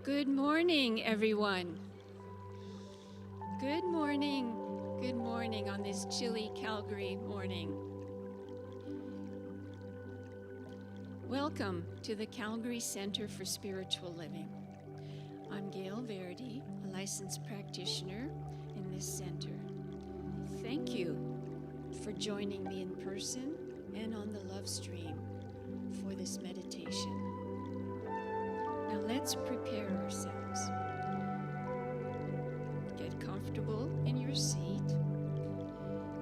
Good morning, everyone. Good morning. Good morning on this chilly Calgary morning. Welcome to the Calgary Center for Spiritual Living. I'm Gail Verdi, a licensed practitioner in this center. Thank you for joining me in person and on the love stream for this meditation. Now let's prepare ourselves. Get comfortable in your seat.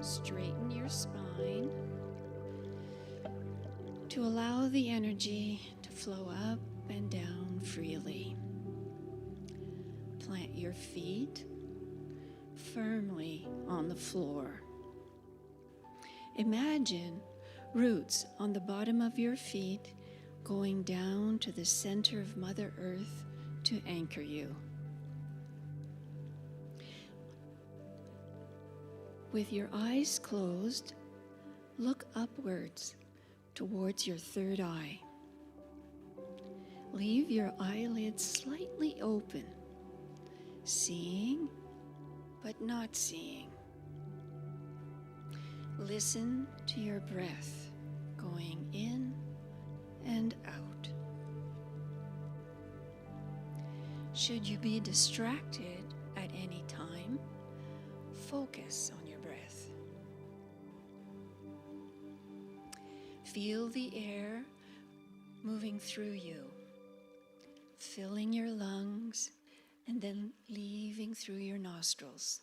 Straighten your spine to allow the energy to flow up and down freely. Plant your feet firmly on the floor. Imagine roots on the bottom of your feet going down to the center of Mother Earth to anchor you. With your eyes closed, look upwards towards your third eye. Leave your eyelids slightly open, seeing but not seeing. Listen to your breath going in and out. Should you be distracted at any time, focus on your breath. Feel the air moving through you, filling your lungs and then leaving through your nostrils.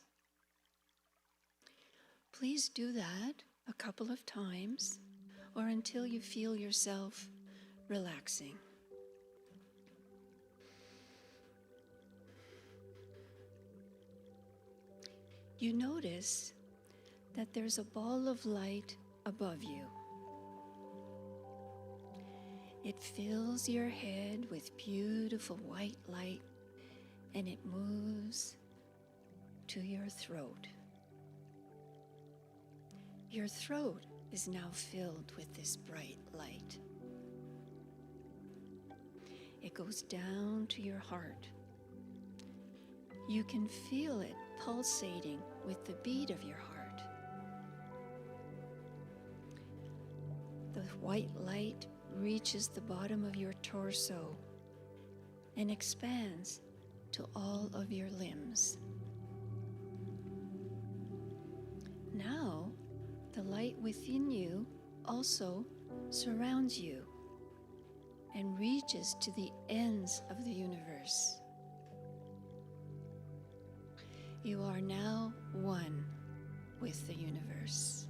Please do that a couple of times or until you feel yourself relaxing. You notice that there's a ball of light above you. It fills your head with beautiful white light and it moves to your throat. Your throat is now filled with this bright light. It goes down to your heart. You can feel it pulsating with the beat of your heart. The white light reaches the bottom of your torso and expands to all of your limbs. Now, the light within you also surrounds you and reaches to the ends of the universe. You are now one with the universe.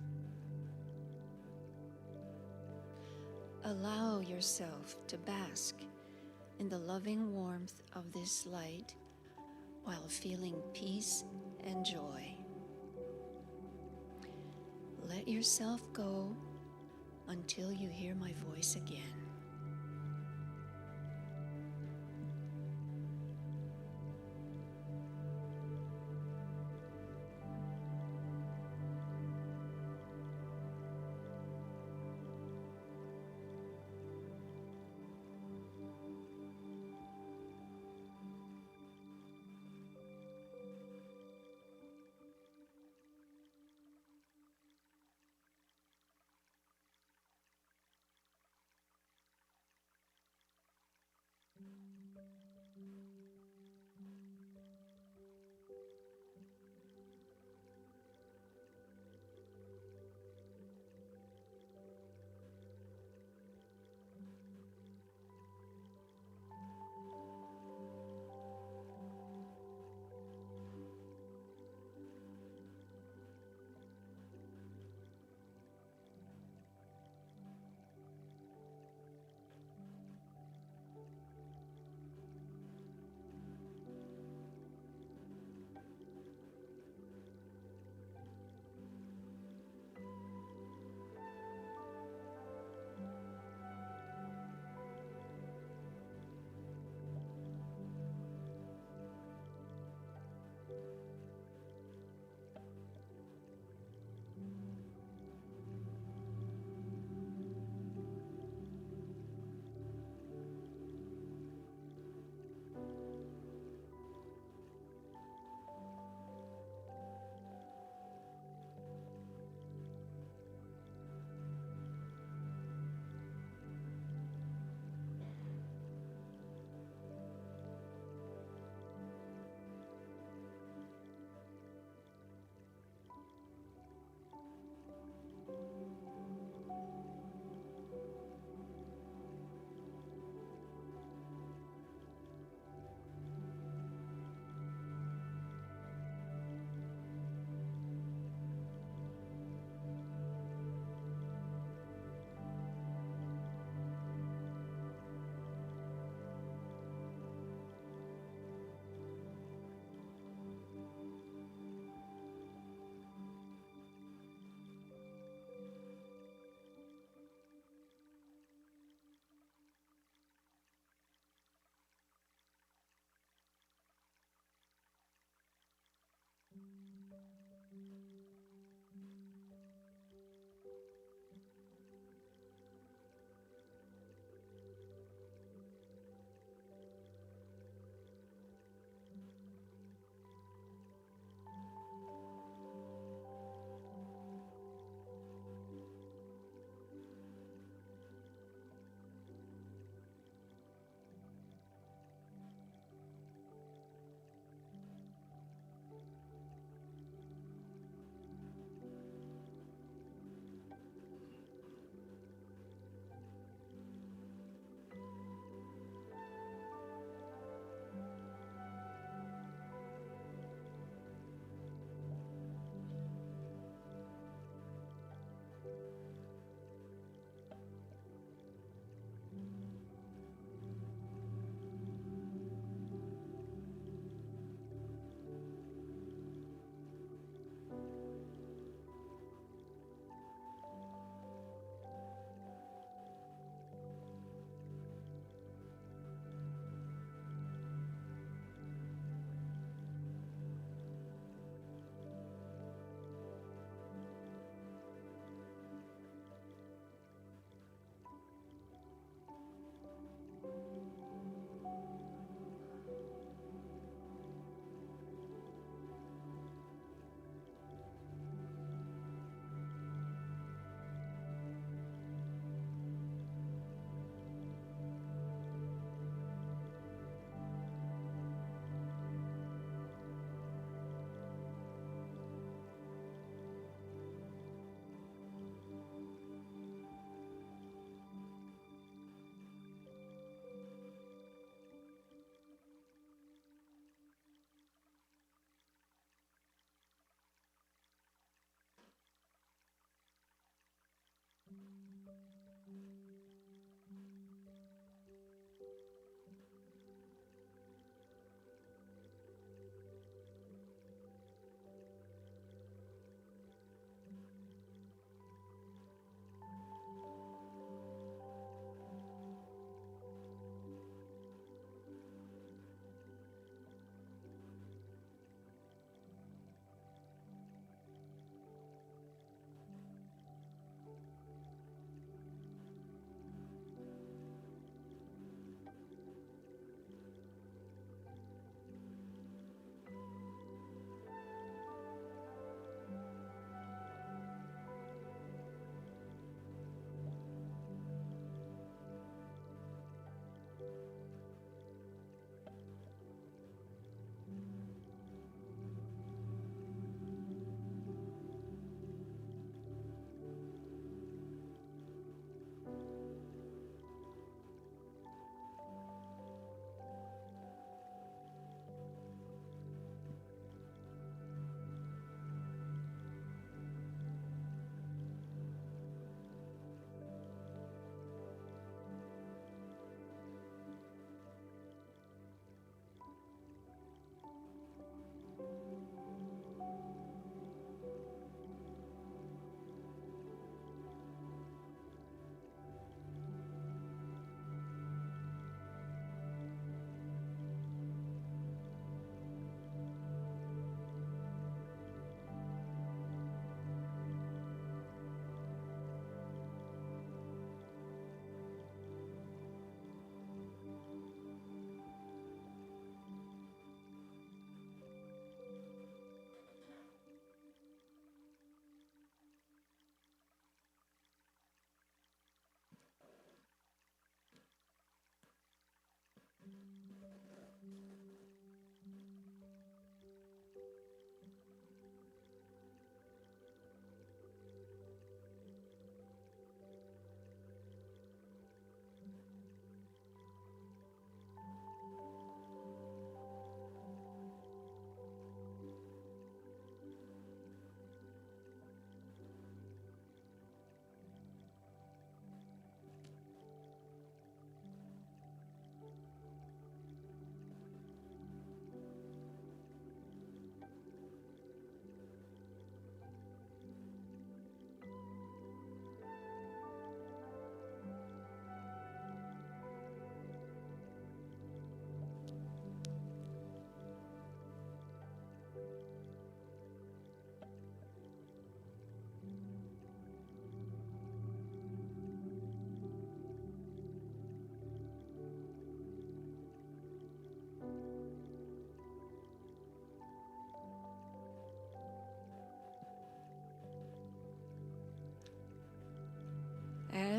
Allow yourself to bask in the loving warmth of this light while feeling peace and joy. Let yourself go until you hear my voice again.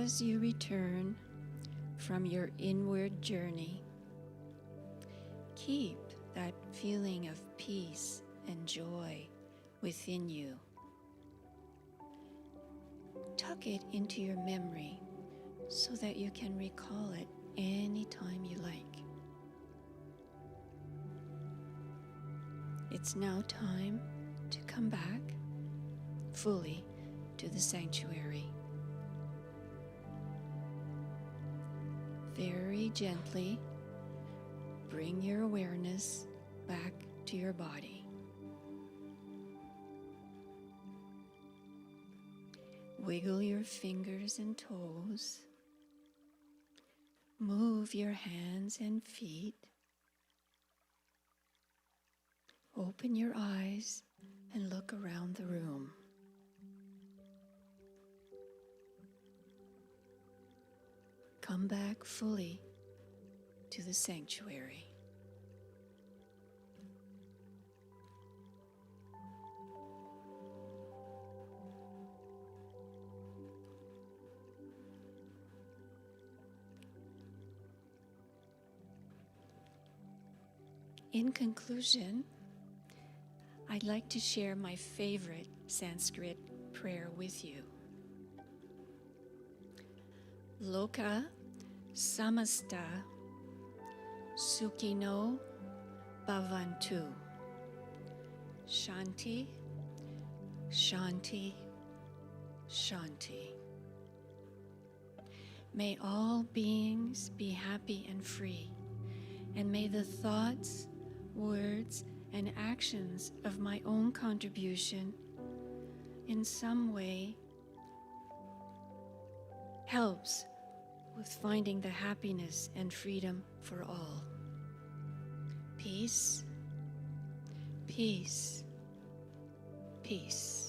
as you return from your inward journey, keep that feeling of peace and joy within you. Tuck it into your memory so that you can recall it anytime you like. It's now time to come back fully to the sanctuary. Very gently bring your awareness back to your body. Wiggle your fingers and toes. Move your hands and feet. Open your eyes and look around the room. Come back fully to the sanctuary. In conclusion, I'd like to share my favorite Sanskrit prayer with you. Loka samasta sukhino bhavantu. Shanti, Shanti, Shanti. May all beings be happy and free, and may the thoughts, words, and actions of my own contribution in some way helps with finding the happiness and freedom for all. Peace, peace, peace.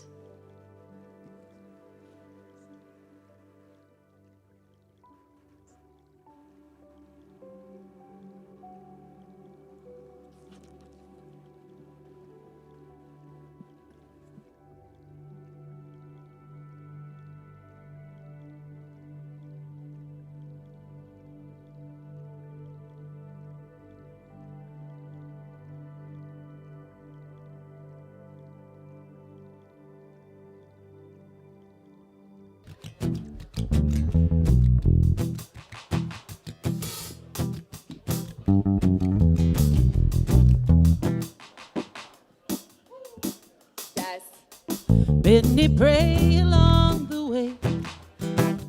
Many pray along the way.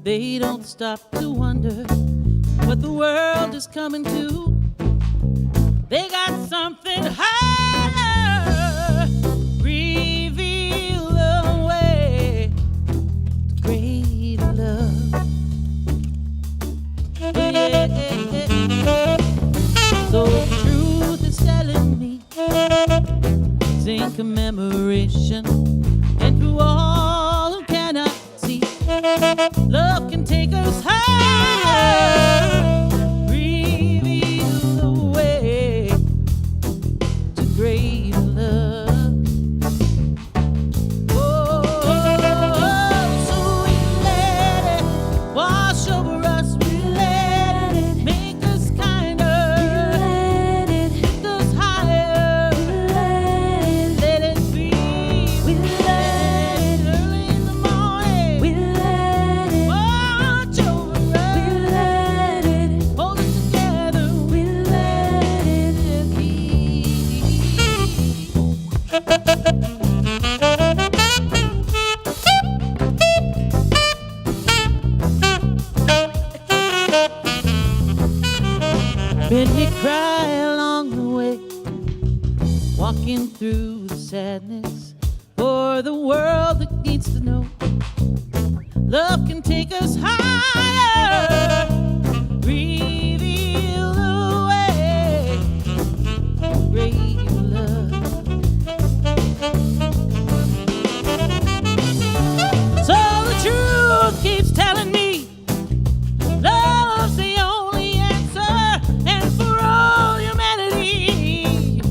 They don't stop to wonder what the world is coming to. They got something higher. Reveal the way to great love. So the truth is telling me it's in commemoration. And through all who cannot see, love can take us higher. Reveal the way to greater love. Oh, so we let it wash over us. We let it make us kinder. We let it lift us higher. We let it be. We let it early in the morning. We let it watch over us. We let it hold us together. We let it keep. Many cry along the way, walking through the sadness for the world that needs to know love can take us higher. Reveal the way to great love. So the truth keeps telling me love's the only answer, and for all humanity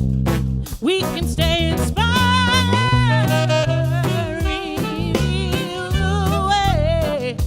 we can stay inspired. Reveal the way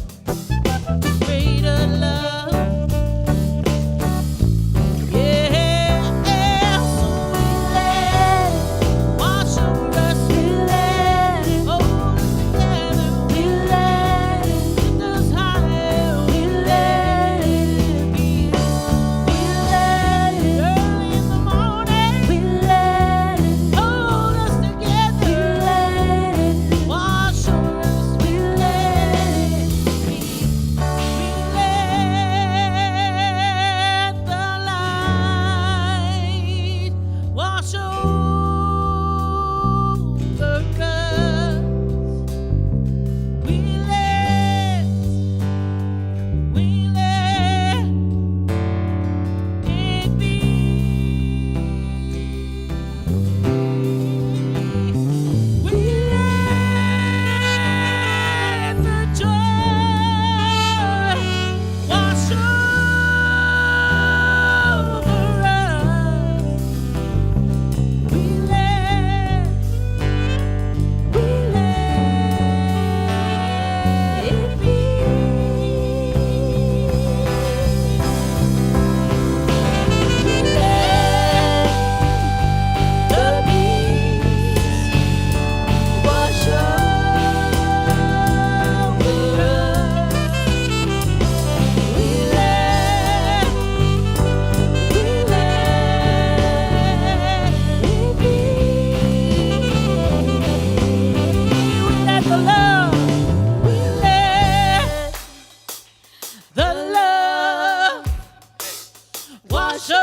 wash over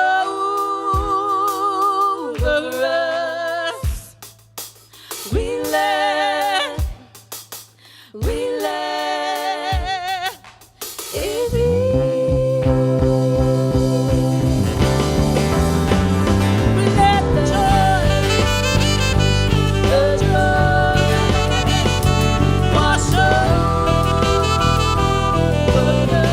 us. We let it be. We let the joy wash over us.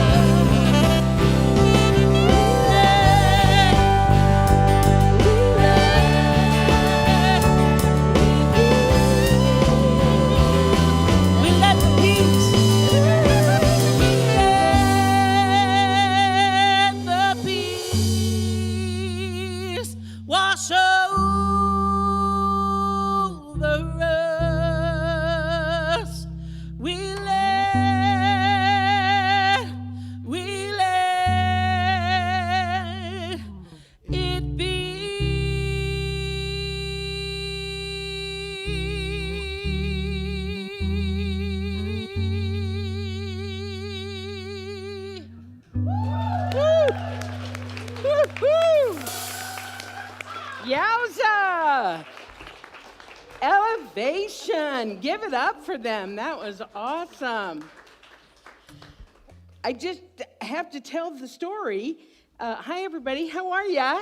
We let the peace wash over us. We let it be. Woo-hoo! Yowza! Elevation! Give it up for them. That was awesome. I just have to tell the story. Hi, everybody. How are ya?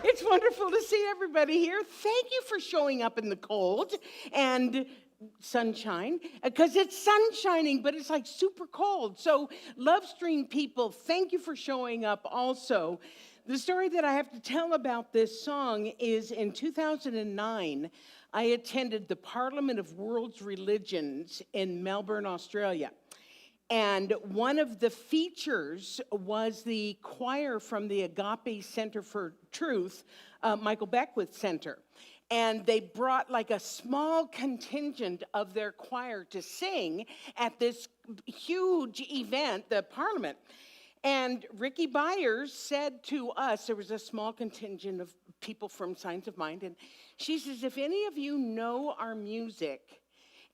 It's wonderful to see everybody here. Thank you for showing up in the cold and sunshine, because it's sun shining, but it's like super cold. So, Love Stream people, thank you for showing up also. The story that I have to tell about this song is in 2009, I attended the Parliament of World Religions in Melbourne, Australia. And one of the features was the choir from the Agape Center for Truth, Michael Beckwith Center. And they brought like a small contingent of their choir to sing at this huge event, the Parliament. And Ricky Byers said to us, there was a small contingent of people from Signs of Mind, and she says, if any of you know our music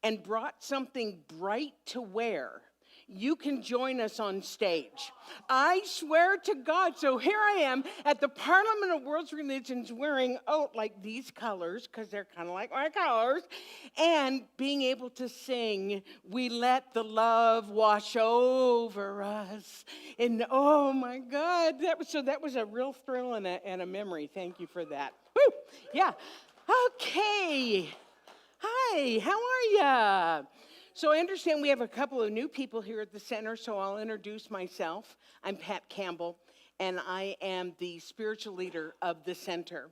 and brought something bright to wear, you can join us on stage. I swear to God. So here I am at the Parliament of World Religions wearing, like these colors, because they're kind of like my colors, and being able to sing, we let the love wash over us. And oh my God, that was a real thrill and a memory. Thank you for that. Woo! Yeah. Okay. Hi, how are ya? So I understand we have a couple of new people here at the center, so I'll introduce myself. I'm Pat Campbell, and I am the spiritual leader of the center.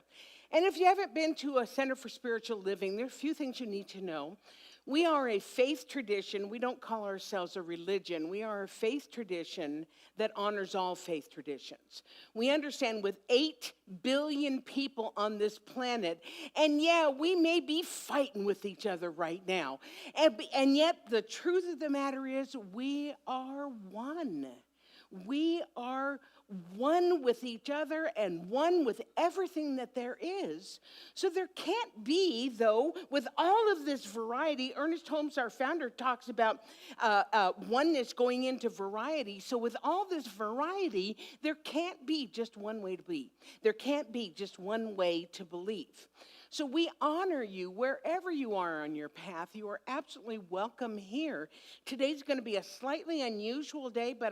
And if you haven't been to a Center for Spiritual Living, there are a few things you need to know. We are a faith tradition. We don't call ourselves a religion. We are a faith tradition that honors all faith traditions. We understand with 8 billion people on this planet, and yeah, we may be fighting with each other right now. And yet the truth of the matter is we are one. We are one with each other and one with everything that there is. So there can't be, though, with all of this variety, Ernest Holmes, our founder, talks about oneness going into variety. So with all this variety, there can't be just one way to be. There can't be just one way to believe. So we honor you wherever you are on your path. You are absolutely welcome here. Today's going to be a slightly unusual day, but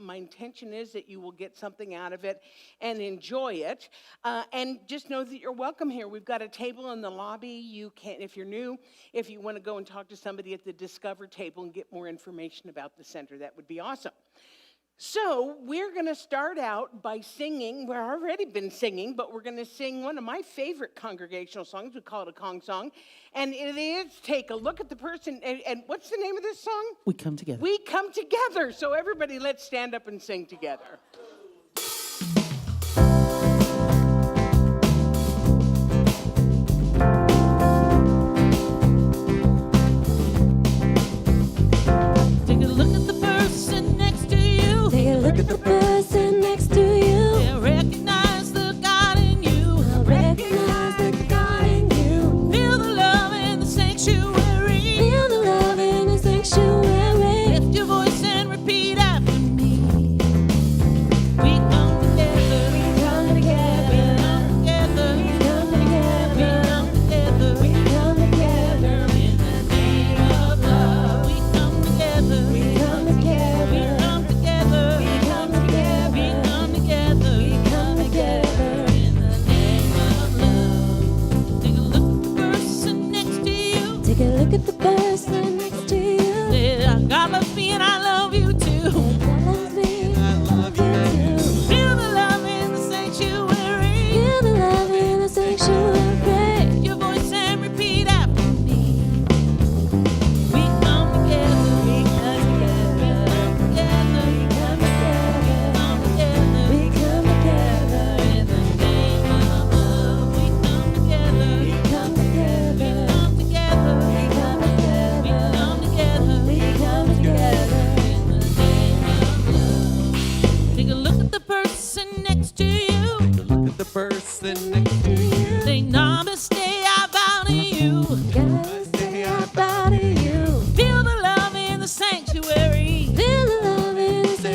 my intention is that you will get something out of it and enjoy it. And just know that you're welcome here. We've got a table in the lobby. You can, if you're new, if you want to go and talk to somebody at the Discover table and get more information about the center, that would be awesome. So we're going to start out by singing. We've already been singing, but we're going to sing one of my favorite congregational songs. We call it a Kong song. And it is Take a Look at the Person. And what's the name of this song? We Come Together. We Come Together. So everybody, let's stand up and sing together. Look at the person next to you. Yeah, recognize the God in you. Recognize the God in you. Feel the love in the sanctuary. Feel the love in the sanctuary. Lift your voice and repeat after me. We come together.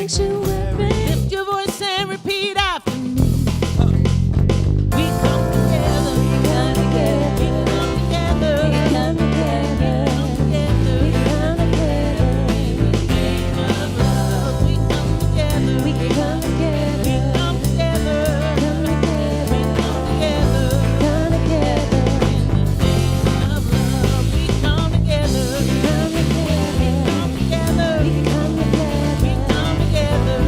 sanctuary. Lift your voice and repeat after me. We come together. We come together. We come together. We come together. Together. We come together. Name of love. We come together. We come together. We come together. Come together. We come together. Come together. Name of love. We come together. Come together. Come together. We come together. We come together. Come together.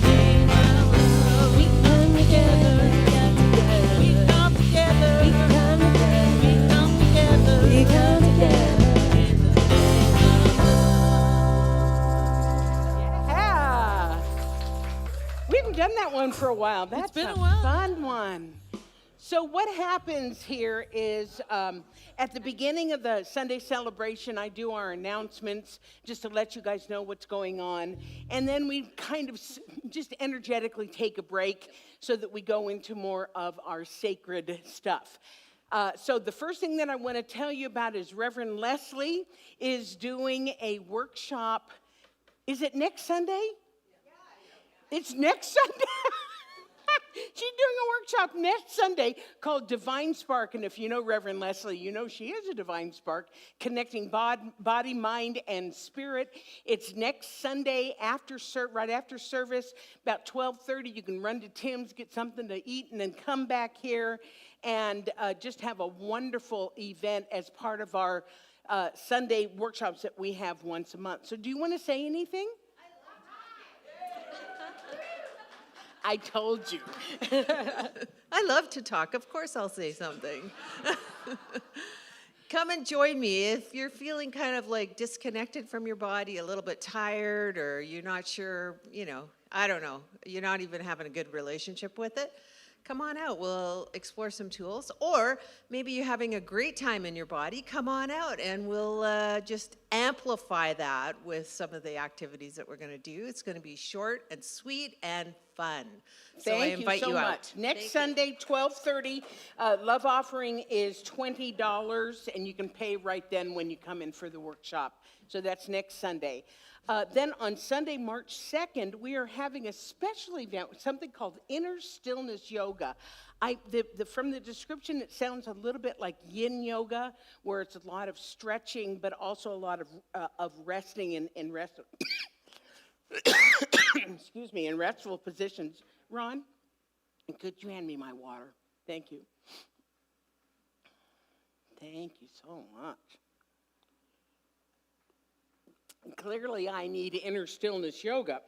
Name of love. We come together. We come together. We come together. We come together. We come together. Yeah. We haven't done that one for a while. That's been a a while. fun one. So what happens here is at the beginning of the Sunday celebration, I do our announcements just to let you guys know what's going on. And then we kind of just energetically take a break so that we go into more of our sacred stuff. So the first thing that I want to tell you about is Reverend Leslie is doing a workshop. Is it next Sunday? It's next Sunday. She's doing a workshop next Sunday called Divine Spark. And if you know Reverend Leslie, you know she is a divine spark, connecting body, mind, and spirit. It's next Sunday right after service, about 12:30. You can run to Tim's, get something to eat, and then come back here and just have a wonderful event as part of our Sunday workshops that we have once a month. So do you want to say anything? I told you. I love to talk. Of course, I'll say something. Come and join me if you're feeling kind of like disconnected from your body, a little bit tired, or you're not sure, I don't know, you're not even having a good relationship with it. Come on out. We'll explore some tools. Or maybe you're having a great time in your body. Come on out and we'll just amplify that with some of the activities that we're going to do. It's going to be short and sweet and fun. So I invite you out. Much. Next Sunday, 12:30, love offering is $20, and you can pay right then when you come in for the workshop. So that's next Sunday. Then on Sunday, March 2nd, we are having a special event, something called Inner Stillness Yoga. From the description, it sounds a little bit like yin yoga, where it's a lot of stretching, but also a lot of resting in rest. Excuse me, in restful positions. Ron, could you hand me my water? Thank you. Thank you so much. Clearly, I need inner stillness yoga.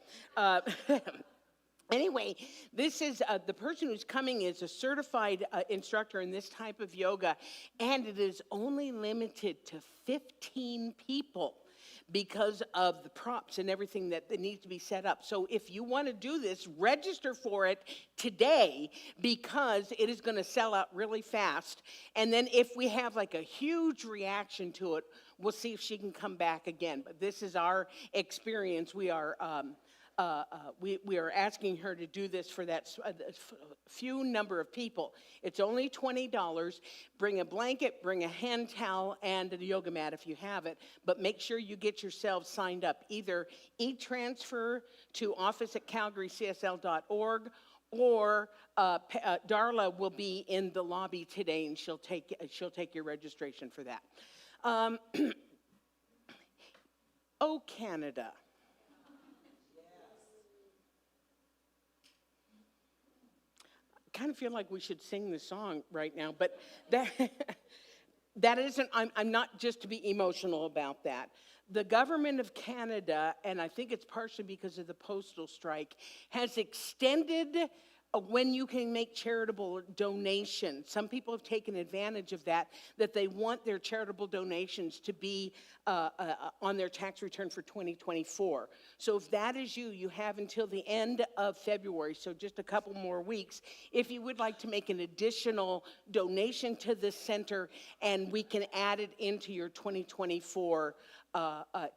Anyway, this is the person who's coming is a certified instructor in this type of yoga, and it is only limited to 15 people because of the props and everything that needs to be set up. So if you want to do this, register for it today because it is going to sell out really fast. And then if we have like a huge reaction to it, we'll see if she can come back again. But this is our experience. We are asking her to do this for that few number of people. It's only $20. Bring a blanket, bring a hand towel, and a yoga mat if you have it. But make sure you get yourselves signed up. Either e-transfer to office@calgarycsl.org, or Darla will be in the lobby today, and she'll take your registration for that. Oh, Canada. Kind of feel like we should sing the song right now, but that isn't, I'm not just to be emotional about that. The government of Canada, and I think it's partially because of the postal strike, has extended when you can make charitable donations. Some people have taken advantage of that they want their charitable donations to be on their tax return for 2024. So if that is you, you have until the end of February, so just a couple more weeks, if you would like to make an additional donation to this center, and we can add it into your 2024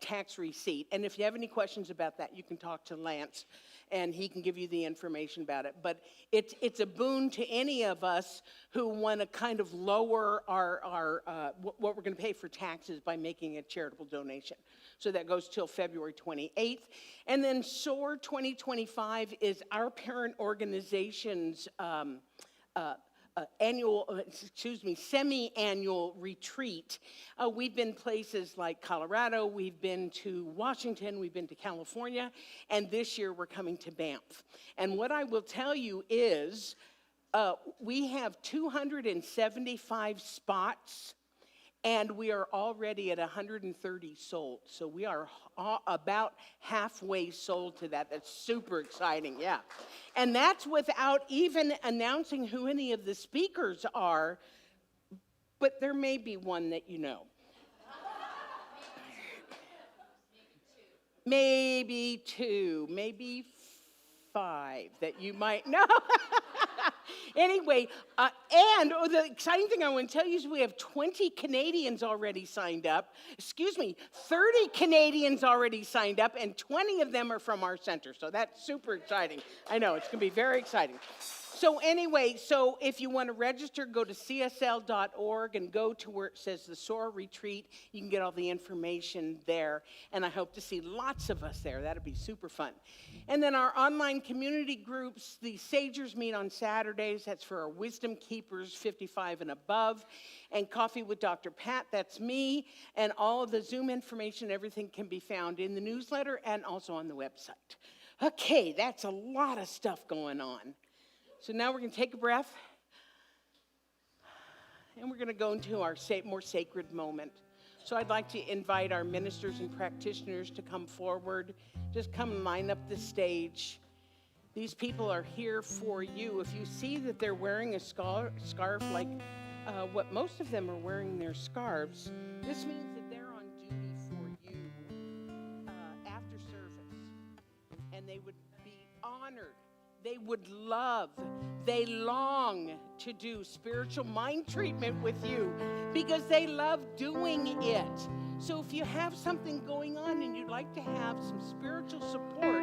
tax receipt. And if you have any questions about that, you can talk to Lance, and he can give you the information about it. But it's a boon to any of us who want to kind of lower what we're going to pay for taxes by making a charitable donation. So that goes till February 28th. And then SOAR 2025 is our parent organization's semi-annual retreat. We've been places like Colorado, we've been to Washington, we've been to California, and this year we're coming to Banff. And what I will tell you is we have 275 spots, and we are already at 130 sold. So we are about halfway sold to that. That's super exciting, yeah. And that's without even announcing who any of the speakers are, but there may be one that you know. Maybe two, maybe five that you might know. Anyway, the exciting thing I want to tell you is we have 20 Canadians already signed up. 30 Canadians already signed up, and 20 of them are from our center. So that's super exciting. I know, it's going to be very exciting. So anyway, if you want to register, go to csl.org and go to where it says the SOAR Retreat. You can get all the information there, and I hope to see lots of us there. That'll be super fun. And then our online community groups, the Sagers meet on Saturdays. That's for our wisdom keepers, 55 and above. And Coffee with Dr. Pat, that's me. And all of the Zoom information, everything can be found in the newsletter and also on the website. Okay, that's a lot of stuff going on. So now we're going to take a breath, and we're going to go into our more sacred moment. So I'd like to invite our ministers and practitioners to come forward. Just come line up the stage. These people are here for you. If you see that they're wearing a scarf like what most of them are wearing their scarves, this means that they're on duty for you after service. And they would be honored. They would love, they long to do spiritual mind treatment with you because they love doing it. So if you have something going on and you'd like to have some spiritual support,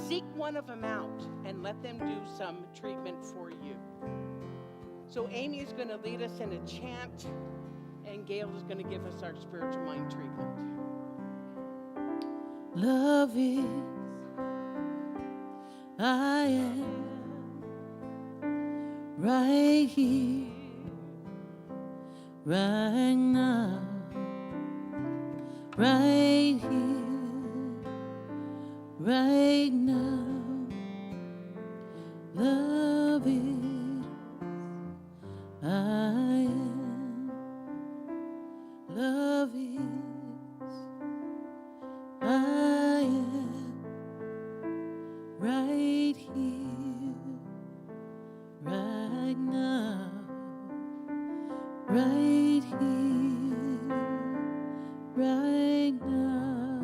seek one of them out and let them do some treatment for you. So Amy is going to lead us in a chant, and Gail is going to give us our spiritual mind treatment. Love is, I am right here, right now, right here, right now. Love is, I am. Love is, I am. Right here, right now, right here, right now.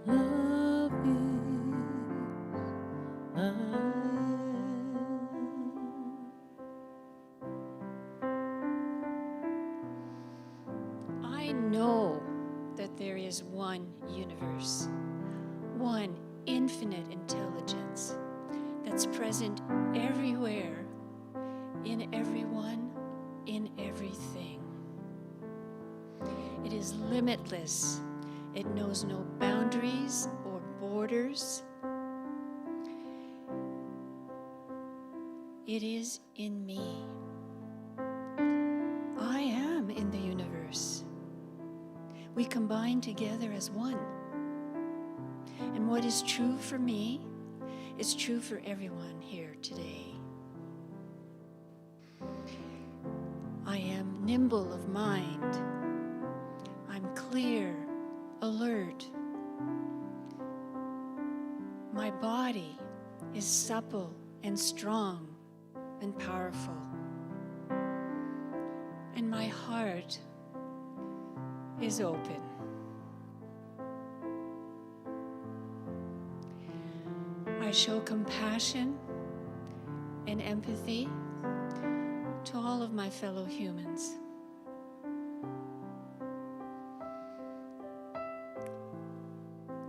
Love is, I am. I know that there is one universe, one infinite intelligence that's present everywhere, in everyone, in everything. It is limitless. It knows no boundaries or borders. It is in me. I am in the universe. We combine together as one. And what is true for me is true for everyone here today. I am nimble of mind. I'm clear, alert. My body is supple and strong and powerful. And my heart is open. I show compassion and empathy to all of my fellow humans.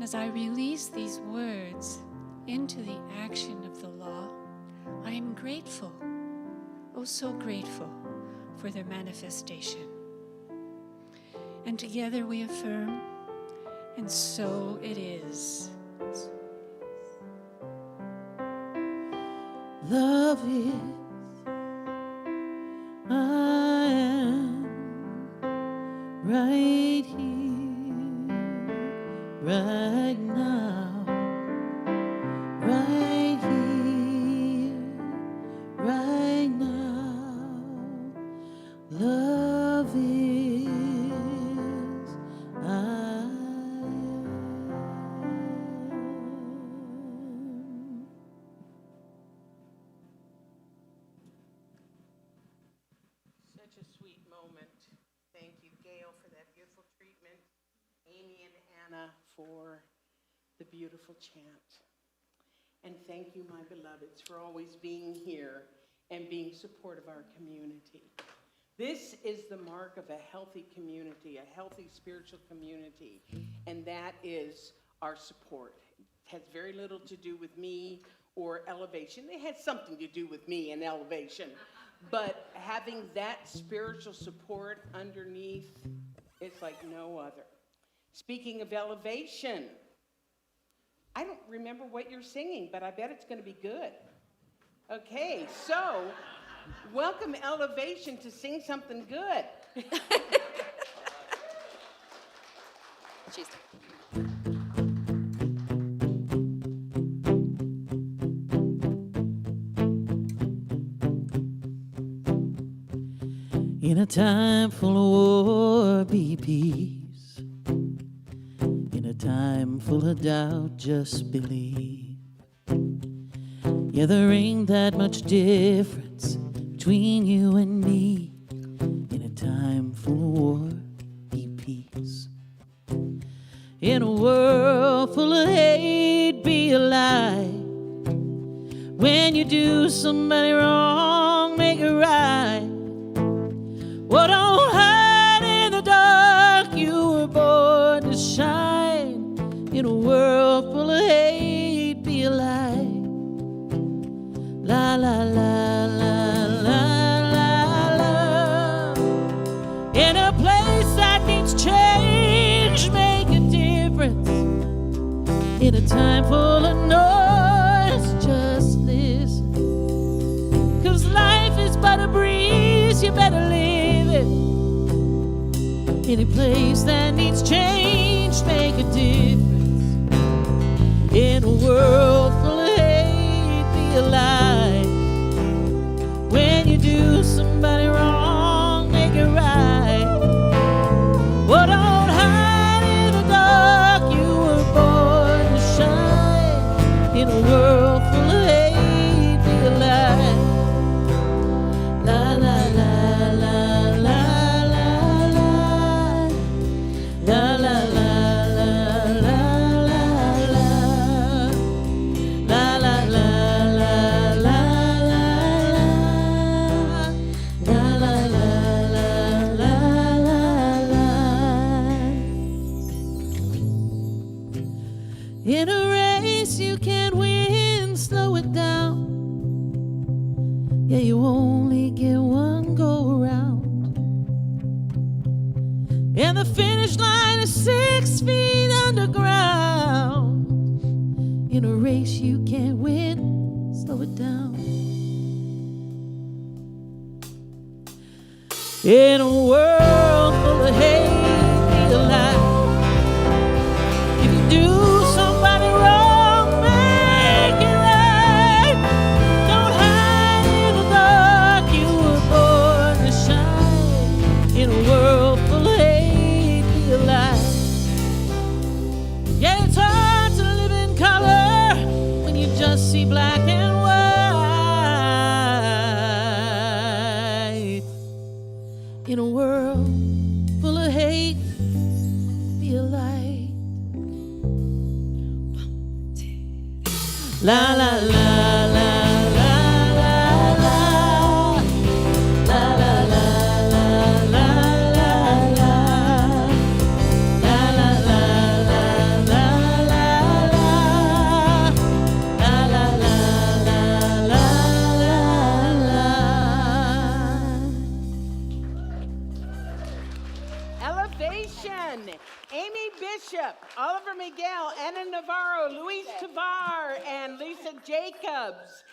As I release these words into the action of the law, I am grateful, oh so grateful, for their manifestation. And together we affirm, and so it is. Love is, I am right here, right now, right here, right now. Love is, I am. Such a sweet moment. Thank you, Gail, for that beautiful treatment. Amy and Anna for the beautiful chant. And thank you, my beloveds, for always being here and being support of our community. This is the mark of a healthy community, a healthy spiritual community, and that is our support. It has very little to do with me or elevation. It has something to do with me and elevation, but having that spiritual support underneath, it's like no other. Speaking of elevation, I don't remember what you're singing, but I bet it's going to be good. Okay, so welcome Elevation to sing something good. In a time full of war, be peace. In a time full of doubt, just believe. Yeah, there ain't that much difference between you and me. In a time full of war, be peace. In a world full of hate, be a light. When you do somebody wrong, make it right. Well, don't hide in the dark, you were born to shine. In a world full of hate, be a light. La la la la la la la. In a place that needs change, make a difference. In a time full of noise, just listen. 'Cause life is but a breeze, you better live it. Any place that needs change, make a difference. In a world full of hate, be a light. When you do somebody wrong, make it right. Well, don't hide in the dark, you were born to shine. In a world full of hate, be a light. La la la la la la la. La la la la la la la. La la la la la la la. La la la la la la la. In a race you can't win, slow it down. Yeah, you only get one go around. And the finish line is 6 feet underground. In a race you can't win, slow it down. In a world full of hate, be alive. If you do somebody wrong, make it right. Don't hide in the dark, you were born to shine. In a world full of hate, be alive. Yeah, it's hard to live in color when you just see black and white. In a world full of hate, be a light. La la la la la la la. La la la la la la la. La la la la la la Navarro, Luis Tavar, and Lisa Jacobs.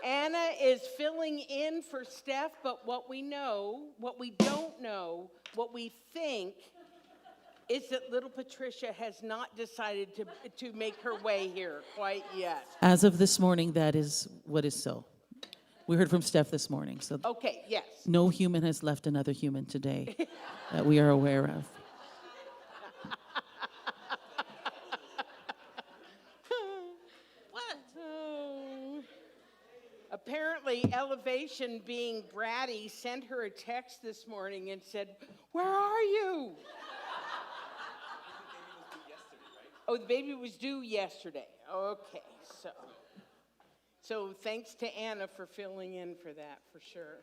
Anna is filling in for Steph, but what we know, what we don't know, what we think is that little Patricia has not decided to make her way here quite yet. As of this morning, that is what is so. We heard from Steph this morning, so Okay, yes. no human has left another human today that we are aware of. Oh. Apparently, Elevation, being bratty, sent her a text this morning and said, "Where are you?" Oh, the baby was due yesterday. Okay, so thanks to Anna for filling in for that, for sure.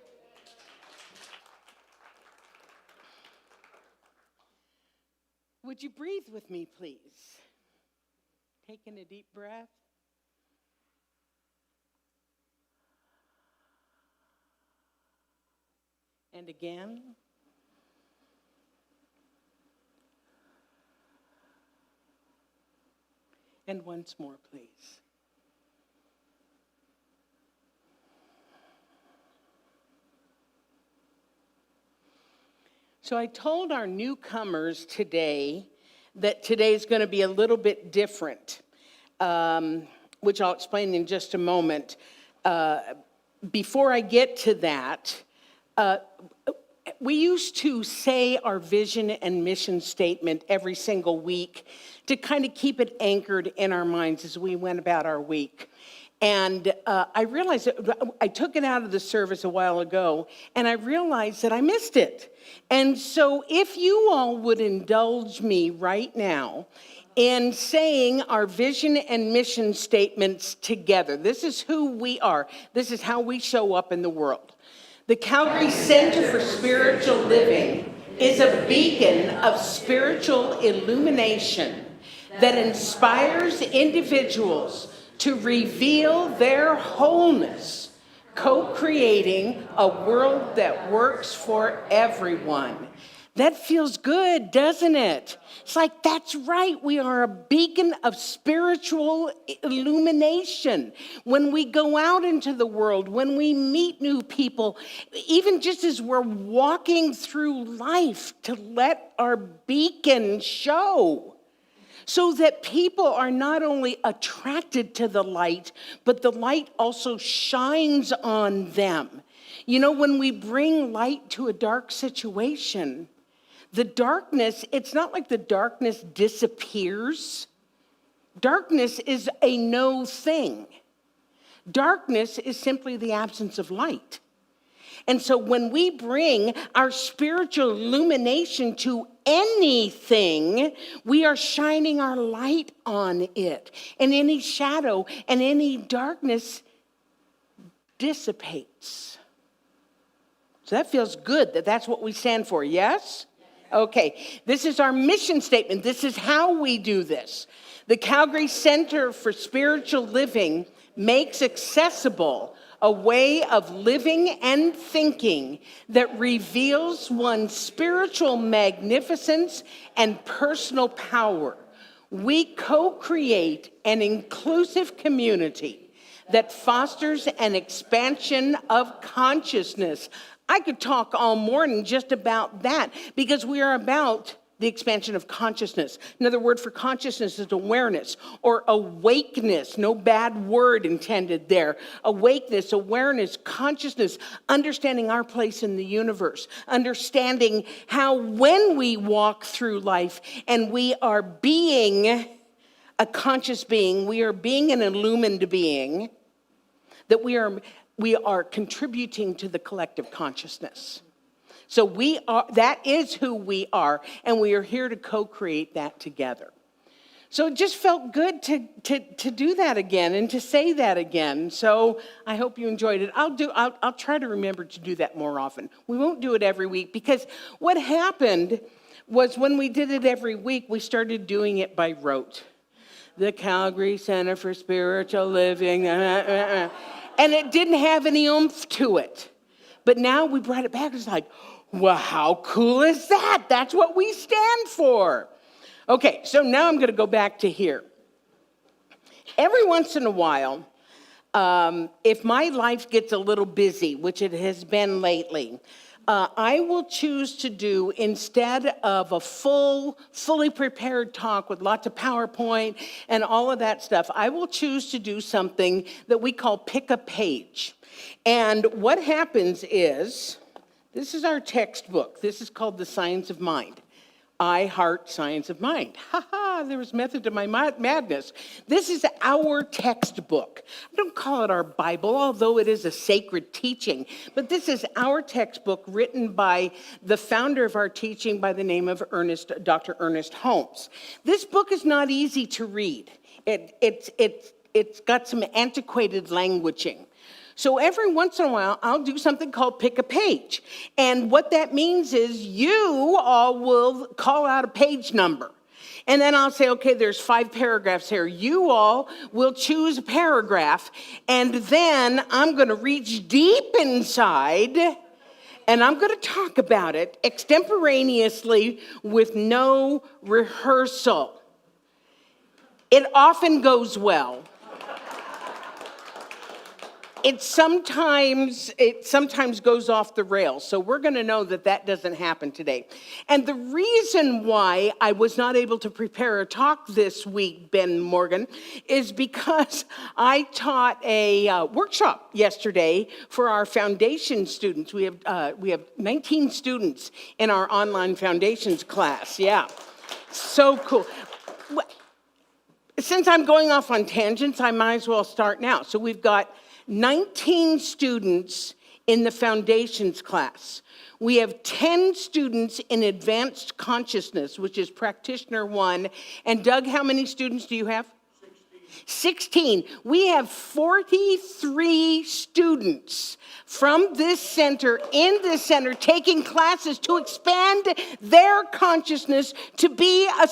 Would you breathe with me, please? Taking a deep breath. And again. And once more, please. So I told our newcomers today that today's going to be a little bit different, which I'll explain in just a moment. Before I get to that, we used to say our vision and mission statement every single week to kind of keep it anchored in our minds as we went about our week. And I realized that I took it out of the service a while ago, and I realized that I missed it. And so if you all would indulge me right now in saying our vision and mission statements together. This is who we are. This is how we show up in the world. The Calgary Center for Spiritual Living is a beacon of spiritual illumination that inspires individuals to reveal their wholeness, co-creating a world that works for everyone. That feels good, doesn't it? It's like, that's right, we are a beacon of spiritual illumination. When we go out into the world, when we meet new people, even just as we're walking through life, to let our beacon show, so that people are not only attracted to the light, but the light also shines on them. You know, when we bring light to a dark situation, the darkness, it's not like the darkness disappears. Darkness is a no thing. Darkness is simply the absence of light. And so when we bring our spiritual illumination to anything, we are shining our light on it. And any shadow and any darkness dissipates. So that feels good that that's what we stand for, yes? Okay, this is our mission statement. This is how we do this. The Calgary Center for Spiritual Living makes accessible a way of living and thinking that reveals one's spiritual magnificence and personal power. We co-create an inclusive community that fosters an expansion of consciousness. I could talk all morning just about that, because we are about the expansion of consciousness. Another word for consciousness is awareness or awakeness. No bad word intended there. Awakeness, awareness, consciousness, understanding our place in the universe, understanding how when we walk through life and we are being a conscious being, we are being an illumined being, that we are contributing to the collective consciousness. So that is who we are, and we are here to co-create that together. So it just felt good to do that again and to say that again. So I hope you enjoyed it. I'll try to remember to do that more often. We won't do it every week, because what happened was when we did it every week, we started doing it by rote. The Calgary Center for Spiritual Living, and it didn't have any oomph to it. But now we brought it back. It's like, well, how cool is that? That's what we stand for. Okay, so now I'm going to go back to here. Every once in a while, if my life gets a little busy, which it has been lately, I will choose to do, instead of a fully prepared talk with lots of PowerPoint and all of that stuff, I will choose to do something that we call pick a page. And what happens is, this is our textbook. This is called The Science of Mind. I heart science of mind. Ha ha, there was method to my madness. This is our textbook. I don't call it our Bible, although it is a sacred teaching. But this is our textbook written by the founder of our teaching by the name of Dr. Ernest Holmes. This book is not easy to read. It's got some antiquated languaging. So every once in a while, I'll do something called pick a page. And what that means is you all will call out a page number. And then I'll say, okay, there's 5 paragraphs here. You all will choose a paragraph. And then I'm going to reach deep inside and I'm going to talk about it extemporaneously with no rehearsal. It often goes well. It sometimes goes off the rails, so we're going to know that doesn't happen today. And the reason why I was not able to prepare a talk this week, Ben Morgan, is because I taught a workshop yesterday for our foundation students. We have 19 students in our online foundations class. Yeah, so cool. Since I'm going off on tangents, I might as well start now. So we've got 19 students in the foundations class. We have 10 students in advanced consciousness, which is practitioner 1. And Doug, how many students do you have? 16. We have 43 students from this center, in this center, taking classes to expand their consciousness to be a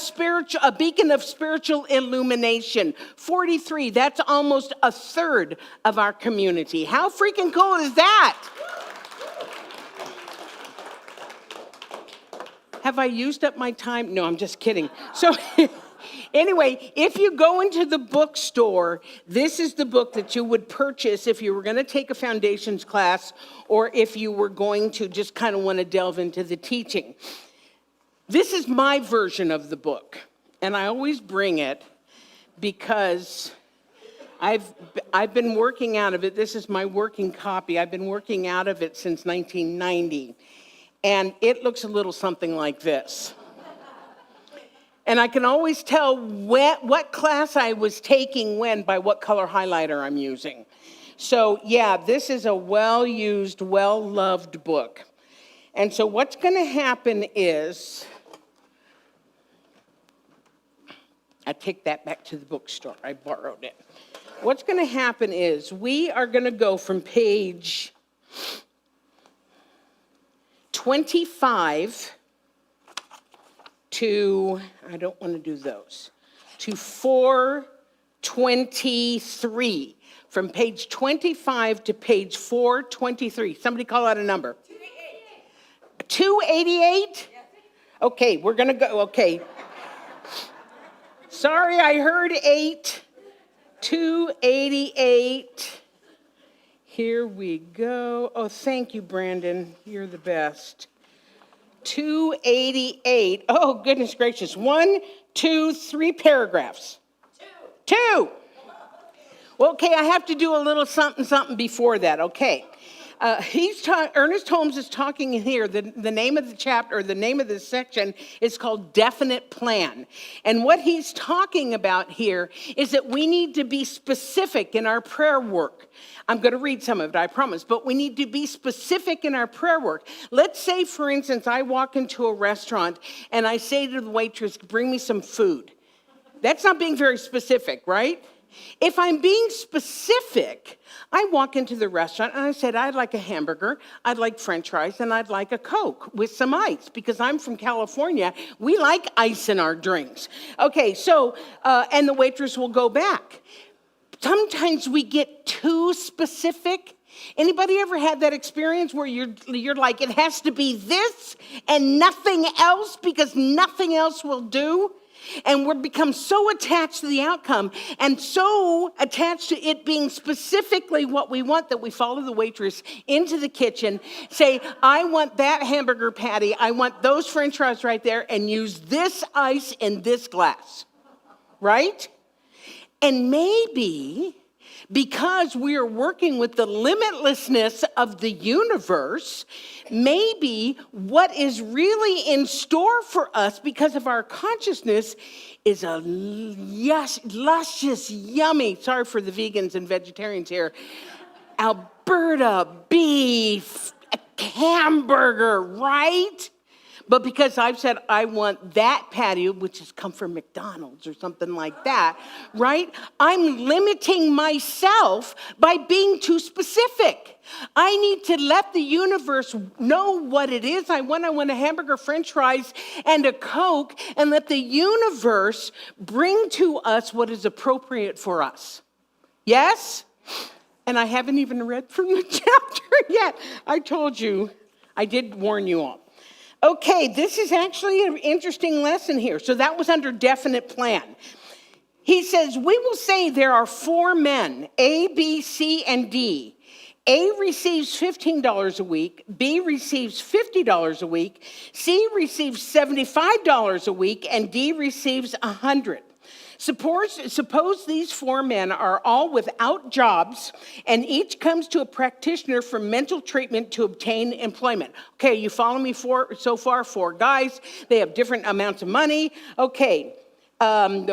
beacon of spiritual illumination. 43, that's almost a third of our community. How freaking cool is that? Have I used up my time? No, I'm just kidding. So anyway, if you go into the bookstore, this is the book that you would purchase if you were going to take a foundations class or if you were going to just kind of want to delve into the teaching. This is my version of the book, and I always bring it because I've been working out of it. This is my working copy. I've been working out of it since 1990, and it looks a little something like this. And I can always tell what class I was taking when by what color highlighter I'm using. So yeah, this is a well-used, well-loved book. And so what's going to happen is, I take that back to the bookstore. I borrowed it. What's going to happen is we are going to go from page 25 to, I don't want to do those, to 423. From page 25 to page 423. Somebody call out a number. 288. 288? Okay, we're going to go, okay. Sorry, I heard 8. 288. Here we go. Oh, thank you, Brandon. You're the best. 288. Oh, goodness gracious. 1, 2, 3 paragraphs. 2. Well, okay, I have to do a little something before that. Okay. Ernest Holmes is talking here. The name of the chapter, or the name of this section, is called Definite Plan. And what he's talking about here is that we need to be specific in our prayer work. I'm going to read some of it, I promise, but we need to be specific in our prayer work. Let's say, for instance, I walk into a restaurant and I say to the waitress, bring me some food. That's not being very specific, right? If I'm being specific, I walk into the restaurant and I said, I'd like a hamburger, I'd like French fries, and I'd like a Coke with some ice, because I'm from California. We like ice in our drinks. Okay, so, and the waitress will go back. Sometimes we get too specific. Anybody ever had that experience where you're like, it has to be this and nothing else because nothing else will do? And we're become so attached to the outcome and so attached to it being specifically what we want that we follow the waitress into the kitchen, say, I want that hamburger patty, I want those french fries right there, and use this ice in this glass, right? And maybe because we are working with the limitlessness of the universe, maybe what is really in store for us because of our consciousness is a luscious, yummy, sorry for the vegans and vegetarians here, Alberta beef hamburger, right? But because I've said I want that patty, which has come from McDonald's or something like that, right? I'm limiting myself by being too specific. I need to let the universe know what it is I want. I want a hamburger, french fries, and a Coke, and let the universe bring to us what is appropriate for us. Yes? And I haven't even read from the chapter yet. I told you, I did warn you all. Okay, this is actually an interesting lesson here. So that was under definite plan. He says, we will say there are 4 men, A, B, C, and D. A receives $15 a week, B receives $50 a week, C receives $75 a week, and D receives $100. Suppose these 4 men are all without jobs, and each comes to a practitioner for mental treatment to obtain employment. Okay, you follow me so far? 4 guys, they have different amounts of money. Okay, hold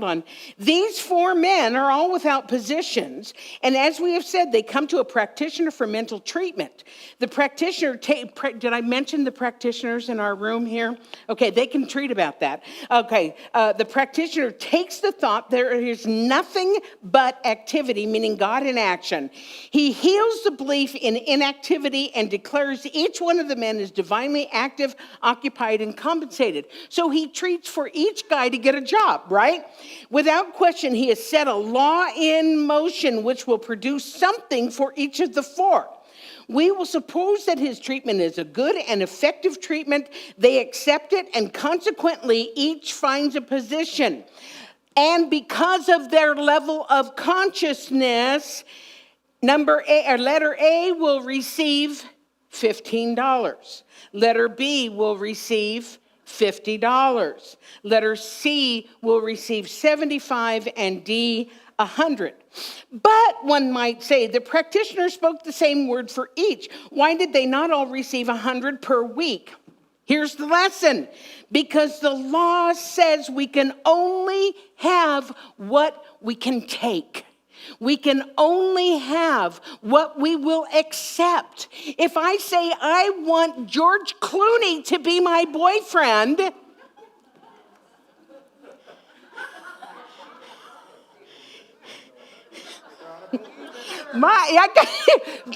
on. These 4 men are all without positions, and as we have said, they come to a practitioner for mental treatment. The practitioner, did I mention the practitioners in our room here? Okay, they can treat about that. Okay, the practitioner takes the thought there is nothing but activity, meaning God in action. He heals the belief in inactivity and declares each one of the men is divinely active, occupied, and compensated. So he treats for each guy to get a job, right? Without question, he has set a law in motion which will produce something for each of the 4. We will suppose that his treatment is a good and effective treatment. They accept it, and consequently, each finds a position. And because of their level of consciousness, letter A will receive $15. Letter B will receive $50. Letter C will receive $75, and D, $100. But one might say the practitioner spoke the same word for each. Why did they not all receive $100 per week? Here's the lesson. Because the law says we can only have what we can take. We can only have what we will accept. If I say I want George Clooney to be my boyfriend, there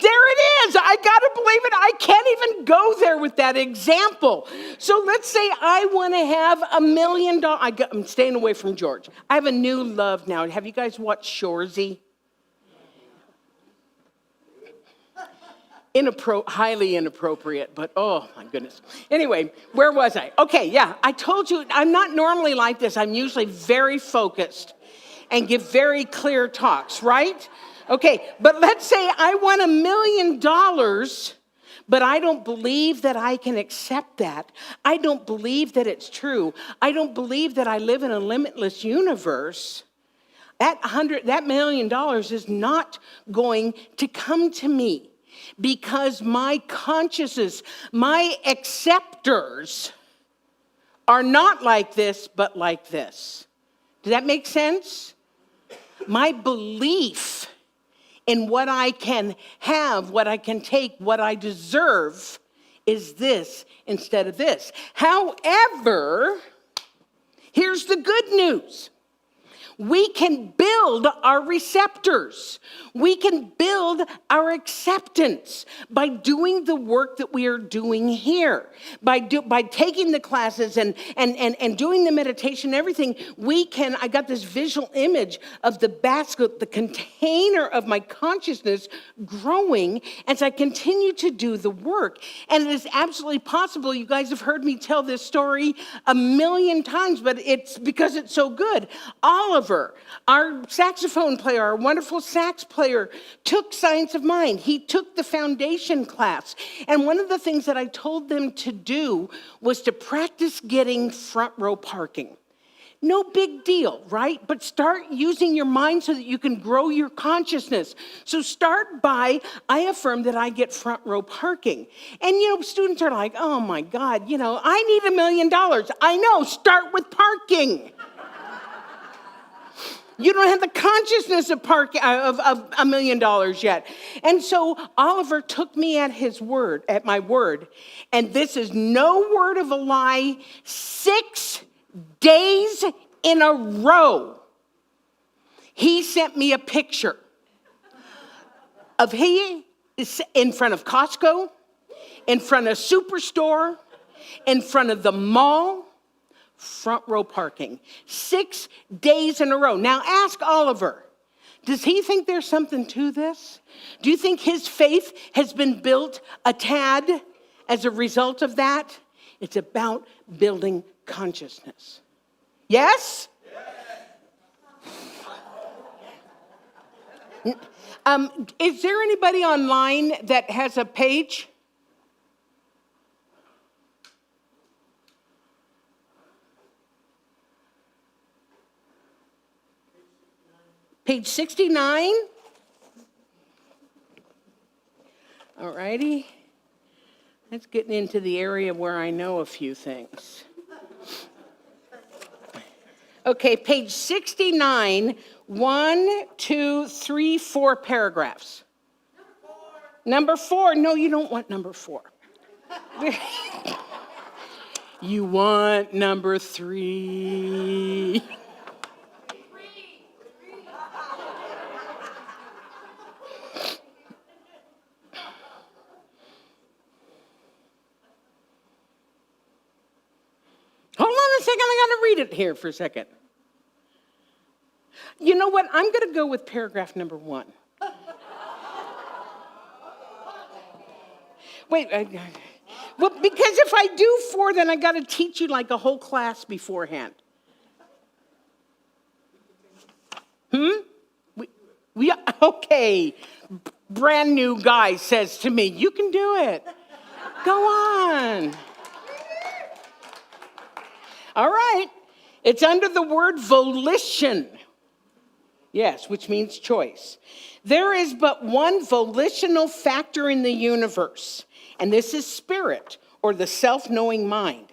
it is. I got to believe it. I can't even go there with that example. So let's say I want to have $1 million. I'm staying away from George. I have a new love now. Have you guys watched Shoresy? Highly inappropriate, but oh my goodness. Anyway, where was I? Okay, yeah, I told you I'm not normally like this. I'm usually very focused and give very clear talks, right? Okay, but let's say I want $1 million, but I don't believe that I can accept that. I don't believe that it's true. I don't believe that I live in a limitless universe. That $1 million is not going to come to me because my consciousness, my acceptors are not like this, but like this. Does that make sense? My belief in what I can have, what I can take, what I deserve is this instead of this. However, here's the good news. We can build build our receptors. We can build our acceptance by doing the work that we are doing here. By taking the classes and doing the meditation and everything, I got this visual image of the basket, the container of my consciousness growing as I continue to do the work. And it is absolutely possible. You guys have heard me tell this story a million times, but it's because it's so good. Oliver, our saxophone player, our wonderful sax player, took Science of Mind. He took the foundation class. And one of the things that I told them to do was to practice getting front row parking. No big deal, right? But start using your mind so that you can grow your consciousness. So start by, I affirm that I get front row parking. And, students are like, oh my God, I need $1 million. I know, start with parking. You don't have the consciousness of $1 million yet. And so Oliver took me at my word. And this is no word of a lie. 6 days in a row, he sent me a picture of he in front of Costco, in front of Superstore, in front of the mall, front row parking. 6 days in a row. Now ask Oliver, does he think there's something to this? Do you think his faith has been built a tad as a result of that? It's about building consciousness. Yes? Is there anybody online that has a page? Page 69. All righty. That's getting into the area where I know a few things. Okay, page 69, 1, 2, 3, 4 paragraphs. Number 4. No, you don't want number 4. You want number 3. Hold on a second, I got to read it here for a second. You know what? I'm going to go with paragraph number 1. Wait, well, because if I do 4, then I got to teach you like a whole class beforehand. Okay. Brand new guy says to me, you can do it. Go on. All right. It's under the word volition. Yes, which means choice. There is but one volitional factor in the universe, and this is spirit, or the self-knowing mind.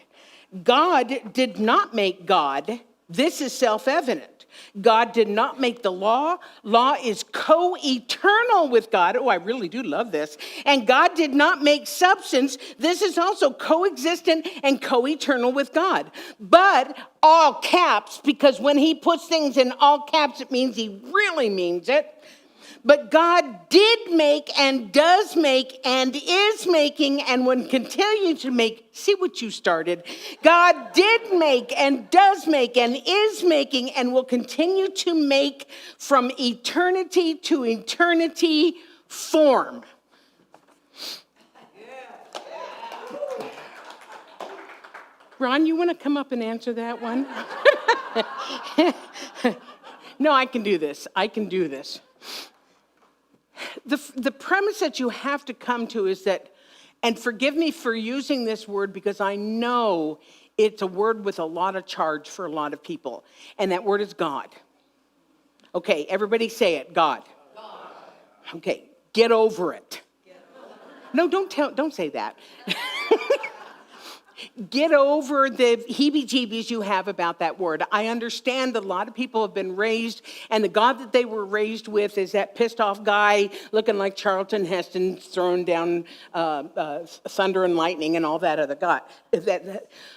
God did not make God. This is self-evident. God did not make the law. Law is co-eternal with God. Oh, I really do love this. And God did not make substance. This is also coexistent and co-eternal with God. But all caps, because when he puts things in all caps, it means he really means it. But God did make and does make and is making and will continue to make. See what you started. God did make and does make and is making and will continue to make from eternity to eternity form. Ron, you want to come up and answer that one? No, I can do this. I can do this. The premise that you have to come to is that, and forgive me for using this word because I know it's a word with a lot of charge for a lot of people, and that word is God. Okay, everybody say it, God. Okay, get over it. No, don't say that. get over the heebie-jeebies you have about that word. I understand that a lot of people have been raised, and the God that they were raised with is that pissed off guy looking like Charlton Heston throwing down thunder and lightning and all that other God.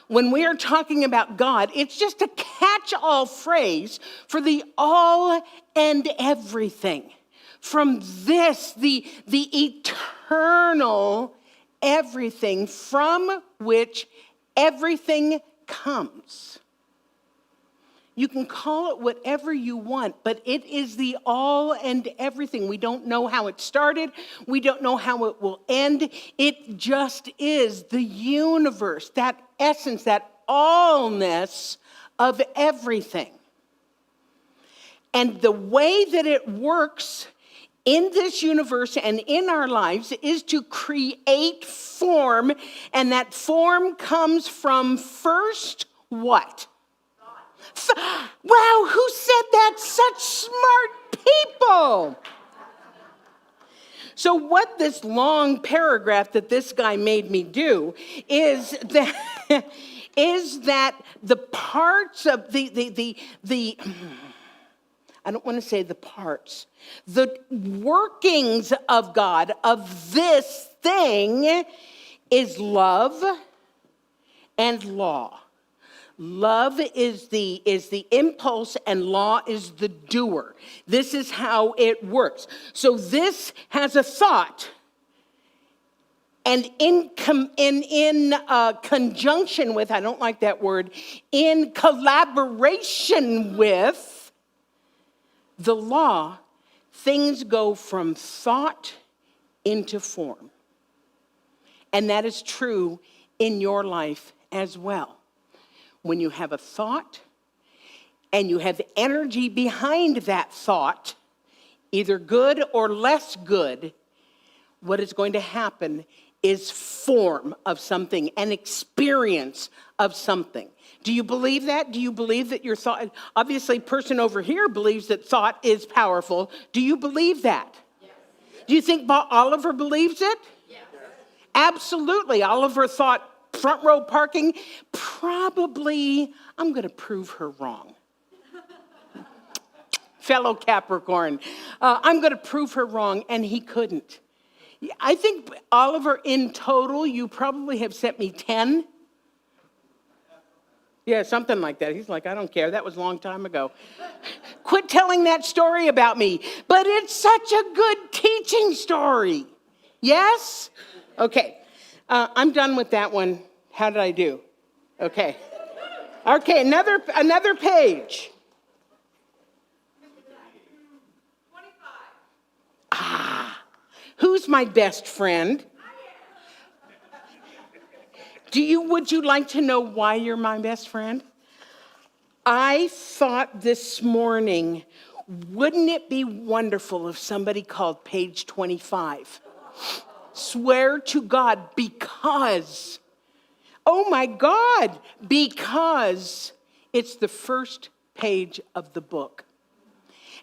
When we are talking about God, it's just a catch-all phrase for the all and everything. From this, the eternal everything from which everything comes. You can call it whatever you want, but it is the all and everything. We don't know how it started. We don't know how it will end. It just is the universe, that essence, that allness of everything. And the way that it works in this universe and in our lives is to create form, and that form comes from first what? Wow, who said that? Such smart people. So what this long paragraph that this guy made me do is that the parts of the I don't want to say the parts, the workings of God, of this thing, is love and law. Love is the impulse, and law is the doer. This is how it works. So this has a thought, and in conjunction with, I don't like that word, in collaboration with the law, things go from thought into form. And that is true in your life as well. When you have a thought and you have energy behind that thought, either good or less good, what is going to happen is form of something, an experience of something. Do you believe that? Do you believe that your thought, obviously person over here believes that thought is powerful. Do you believe that? Yes. Do you think Oliver believes it? Yes. Absolutely. Oliver thought front row parking, probably, I'm going to prove her wrong. Fellow Capricorn, I'm going to prove her wrong, and he couldn't. I think, Oliver, in total, you probably have sent me 10. Yeah, something like that. He's like, I don't care. That was a long time ago. Quit telling that story about me. But it's such a good teaching story. Yes? Okay. I'm done with that one. How did I do? Okay. Okay, another page. 25. Who's my best friend? Would you like to know why you're my best friend? I thought this morning, wouldn't it be wonderful if somebody called page 25? Swear to God, because, oh my God, because it's the first page of the book.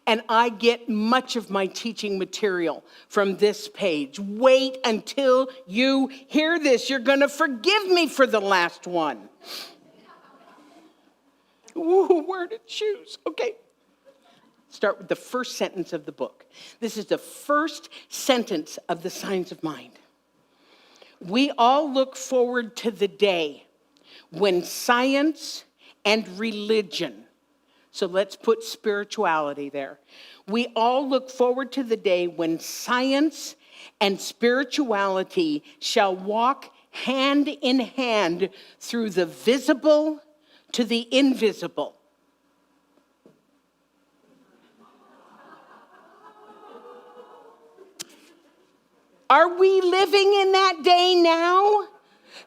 And I get much of my teaching material from this page. Wait until you hear this. You're going to forgive me for the last one. Ooh, where to choose? Okay. Start with the first sentence of the book. This is the first sentence of the Signs of Mind. We all look forward to the day when science and religion, so let's put spirituality there. We all look forward to the day when science and spirituality shall walk hand in hand through the visible to the invisible. Are we living in that day now?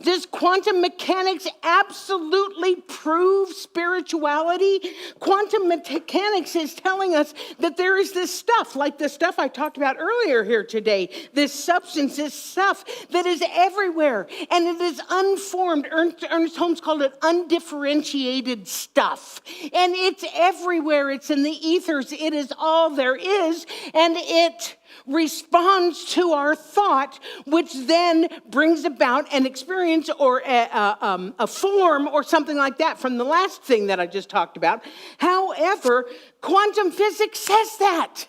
Does quantum mechanics absolutely prove spirituality? Quantum mechanics is telling us that there is this stuff, like the stuff I talked about earlier here today, this substance, this stuff that is everywhere, and it is unformed. Ernest Holmes called it undifferentiated stuff. And it's everywhere. It's in the ethers. It is all there is, and it responds to our thought, which then brings about an experience or a form or something like that from the last thing that I just talked about. However, quantum physics says that.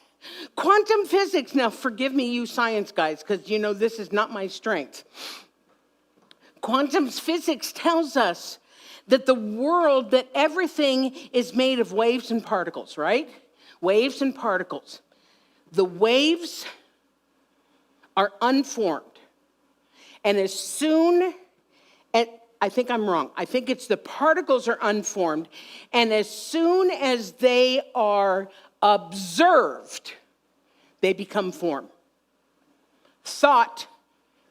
Quantum physics, now forgive me, you science guys, because you know this is not my strength. Quantum physics tells us that the world, that everything is made of waves and particles, right? Waves and particles. The waves are unformed. And as soon as, I think I'm wrong, I think it's the particles are unformed. And as soon as they are observed, they become form. Thought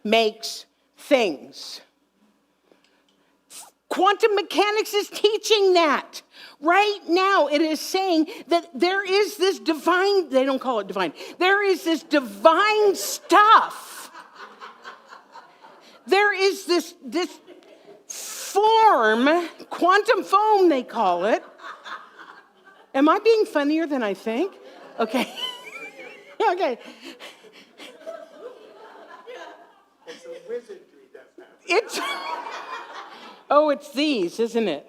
makes things. Quantum mechanics is teaching that. Right now, it is saying that there is this divine, they don't call it divine, there is this divine stuff. There is this form, quantum foam they call it. Am I being funnier than I think? Okay. Okay. It's a wizardry that's happening. It's, oh, it's these, isn't it?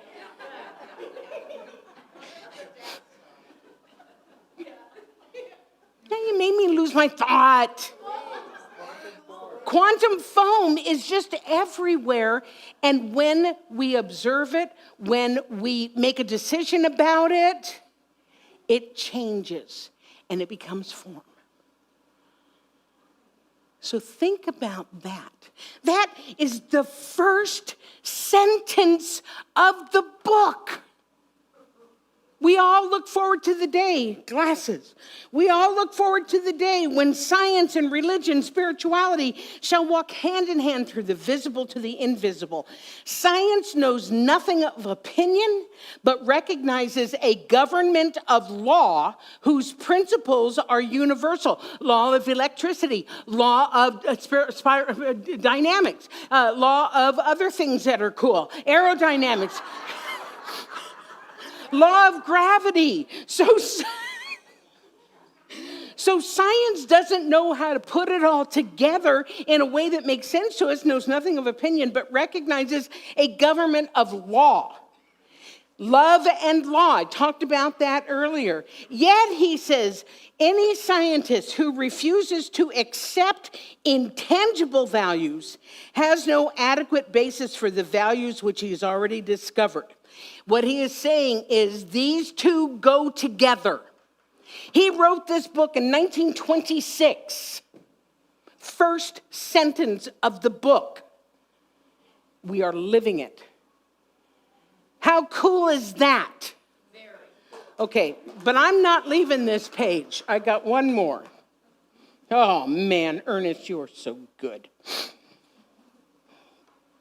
Now you made me lose my thought. Quantum foam is just everywhere, and when we observe it, when we make a decision about it, it changes and it becomes form. So think about that. That is the first sentence of the book. We all look forward to the day, glasses. We all look forward to the day when science and religion, spirituality shall walk hand in hand through the visible to the invisible. Science knows nothing of opinion, but recognizes a government of law whose principles are universal. Law of electricity, law of dynamics, law of other things that are cool, aerodynamics. Law of gravity. So science doesn't know how to put it all together in a way that makes sense to us, knows nothing of opinion, but recognizes a government of law. Love and law. I talked about that earlier. Yet, he says, any scientist who refuses to accept intangible values has no adequate basis for the values which he has already discovered. What he is saying is these two go together. He wrote this book in 1926. First sentence of the book. We are living it. How cool is that? Okay, but I'm not leaving this page. I got one more. Oh man, Ernest, you are so good.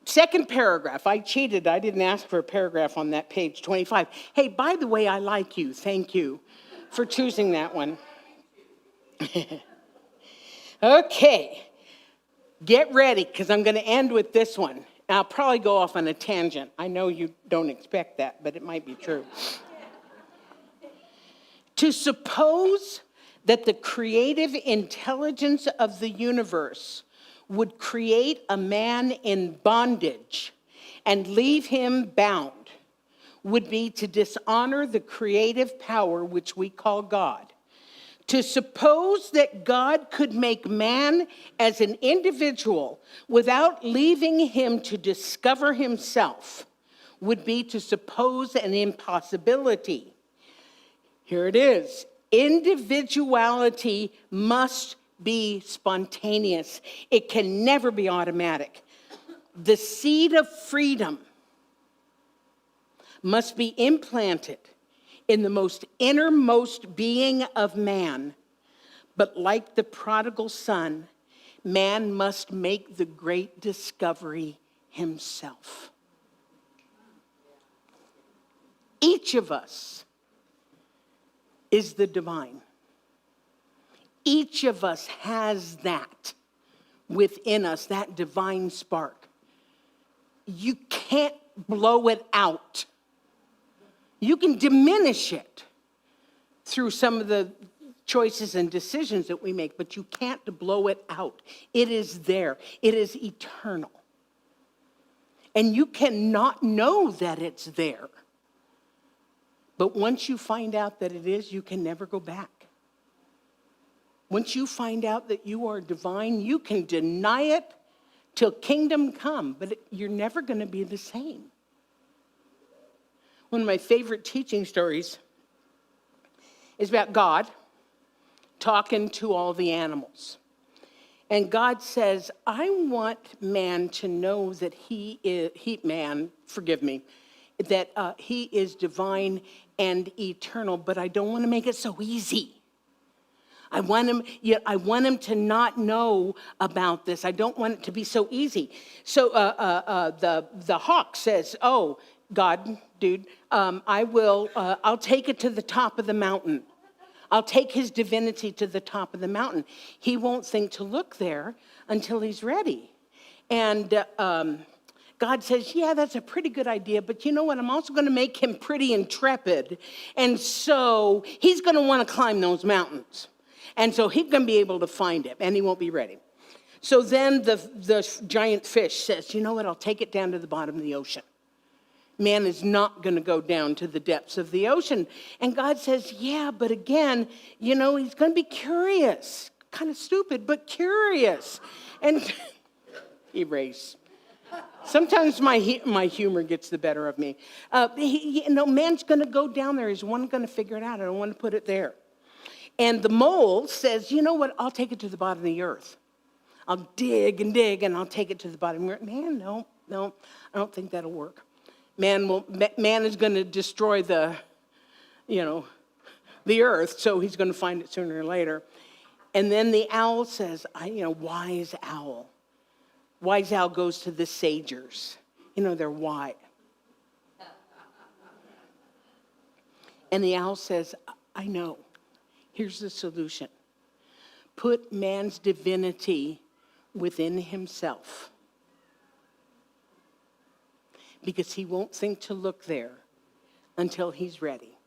Second paragraph, I cheated. I didn't ask for a paragraph on that page 25. Hey, by the way, I like you. Thank you for choosing that one. Okay, get ready, because I'm going to end with this one. I'll probably go off on a tangent. I know you don't expect that, but it might be true. To suppose that the creative intelligence of the universe would create a man in bondage and leave him bound would be to dishonor the creative power which we call God. To suppose that God could make man as an individual without leaving him to discover himself would be to suppose an impossibility. Here it is. Individuality must be spontaneous. It can never be automatic. The seed of freedom must be implanted in the most innermost being of man. But like the prodigal son, man must make the great discovery himself. Each of us is the divine. Each of us has that within us, that divine spark. You can't blow it out. You can diminish it through some of the choices and decisions that we make, but you can't blow it out. It is there. It is eternal. And you cannot know that it's there. But once you find out that it is, you can never go back. Once you find out that you are divine, you can deny it till kingdom come, but you're never going to be the same. One of my favorite teaching stories is about God talking to all the animals. And God says, I want man to know that he is divine and eternal, but I don't want to make it so easy. I want him to not know about this. I don't want it to be so easy. So the hawk says, oh, God, dude, I'll take it to the top of the mountain. I'll take his divinity to the top of the mountain. He won't think to look there until he's ready. And God says, yeah, that's a pretty good idea, but you know what? I'm also going to make him pretty intrepid. And so he's going to want to climb those mountains. And so he's going to be able to find him, and he won't be ready. So then the giant fish says, you know what? I'll take it down to the bottom of the ocean. Man is not going to go down to the depths of the ocean. And God says, yeah, but again, he's going to be curious. Kind of stupid, but curious. And erase. Sometimes my humor gets the better of me. Man's going to go down there. He's one going to figure it out. I don't want to put it there. And the mole says, you know what? I'll take it to the bottom of the earth. I'll dig, and I'll take it to the bottom of the earth. Man, no, I don't think that'll work. Man is going to destroy the earth, so he's going to find it sooner or later. And then the owl says, wise owl. Wise owl goes to the sagers. They're wise. And the owl says, I know. Here's the solution. Put man's divinity within himself. Because he won't think to look there until he's ready.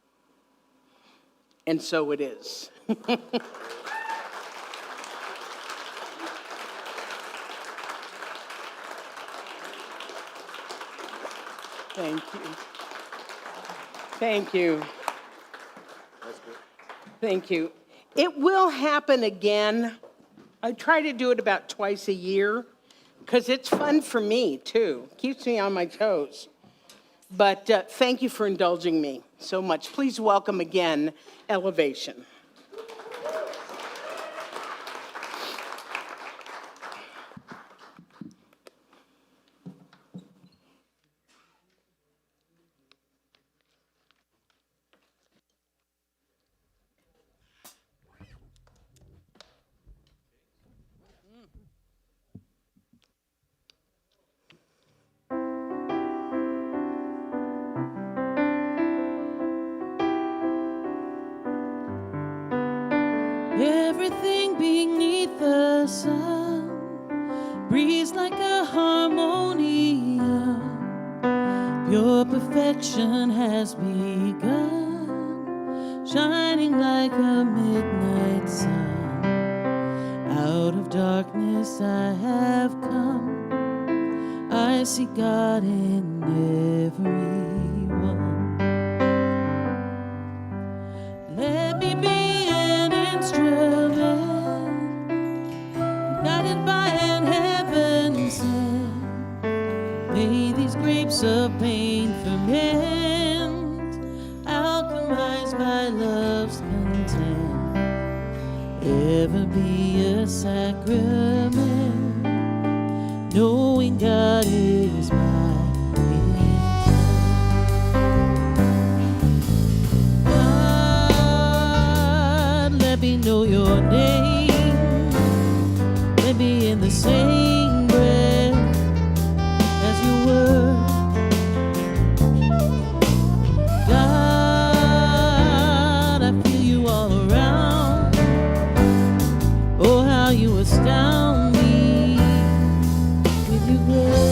And so it is. Thank you. Thank you. Thank you. It will happen again. I try to do it about twice a year because it's fun for me too. Keeps me on my toes. But thank you for indulging me so much. Please welcome again Elevation. Everything beneath the sun breathes like a harmonia. Pure perfection has begun, shining like a midnight sun. Out of darkness I have come. I see God in everyone. Let me be an instrument, guided by an heaven sent. May these grapes of pain ferment, alchemized by love's content. Ever be a sacrament, knowing God is my intent. God, let me know your name. Let me in the same breath as your word. God, I feel you all around. Oh, how you astound me with your grace.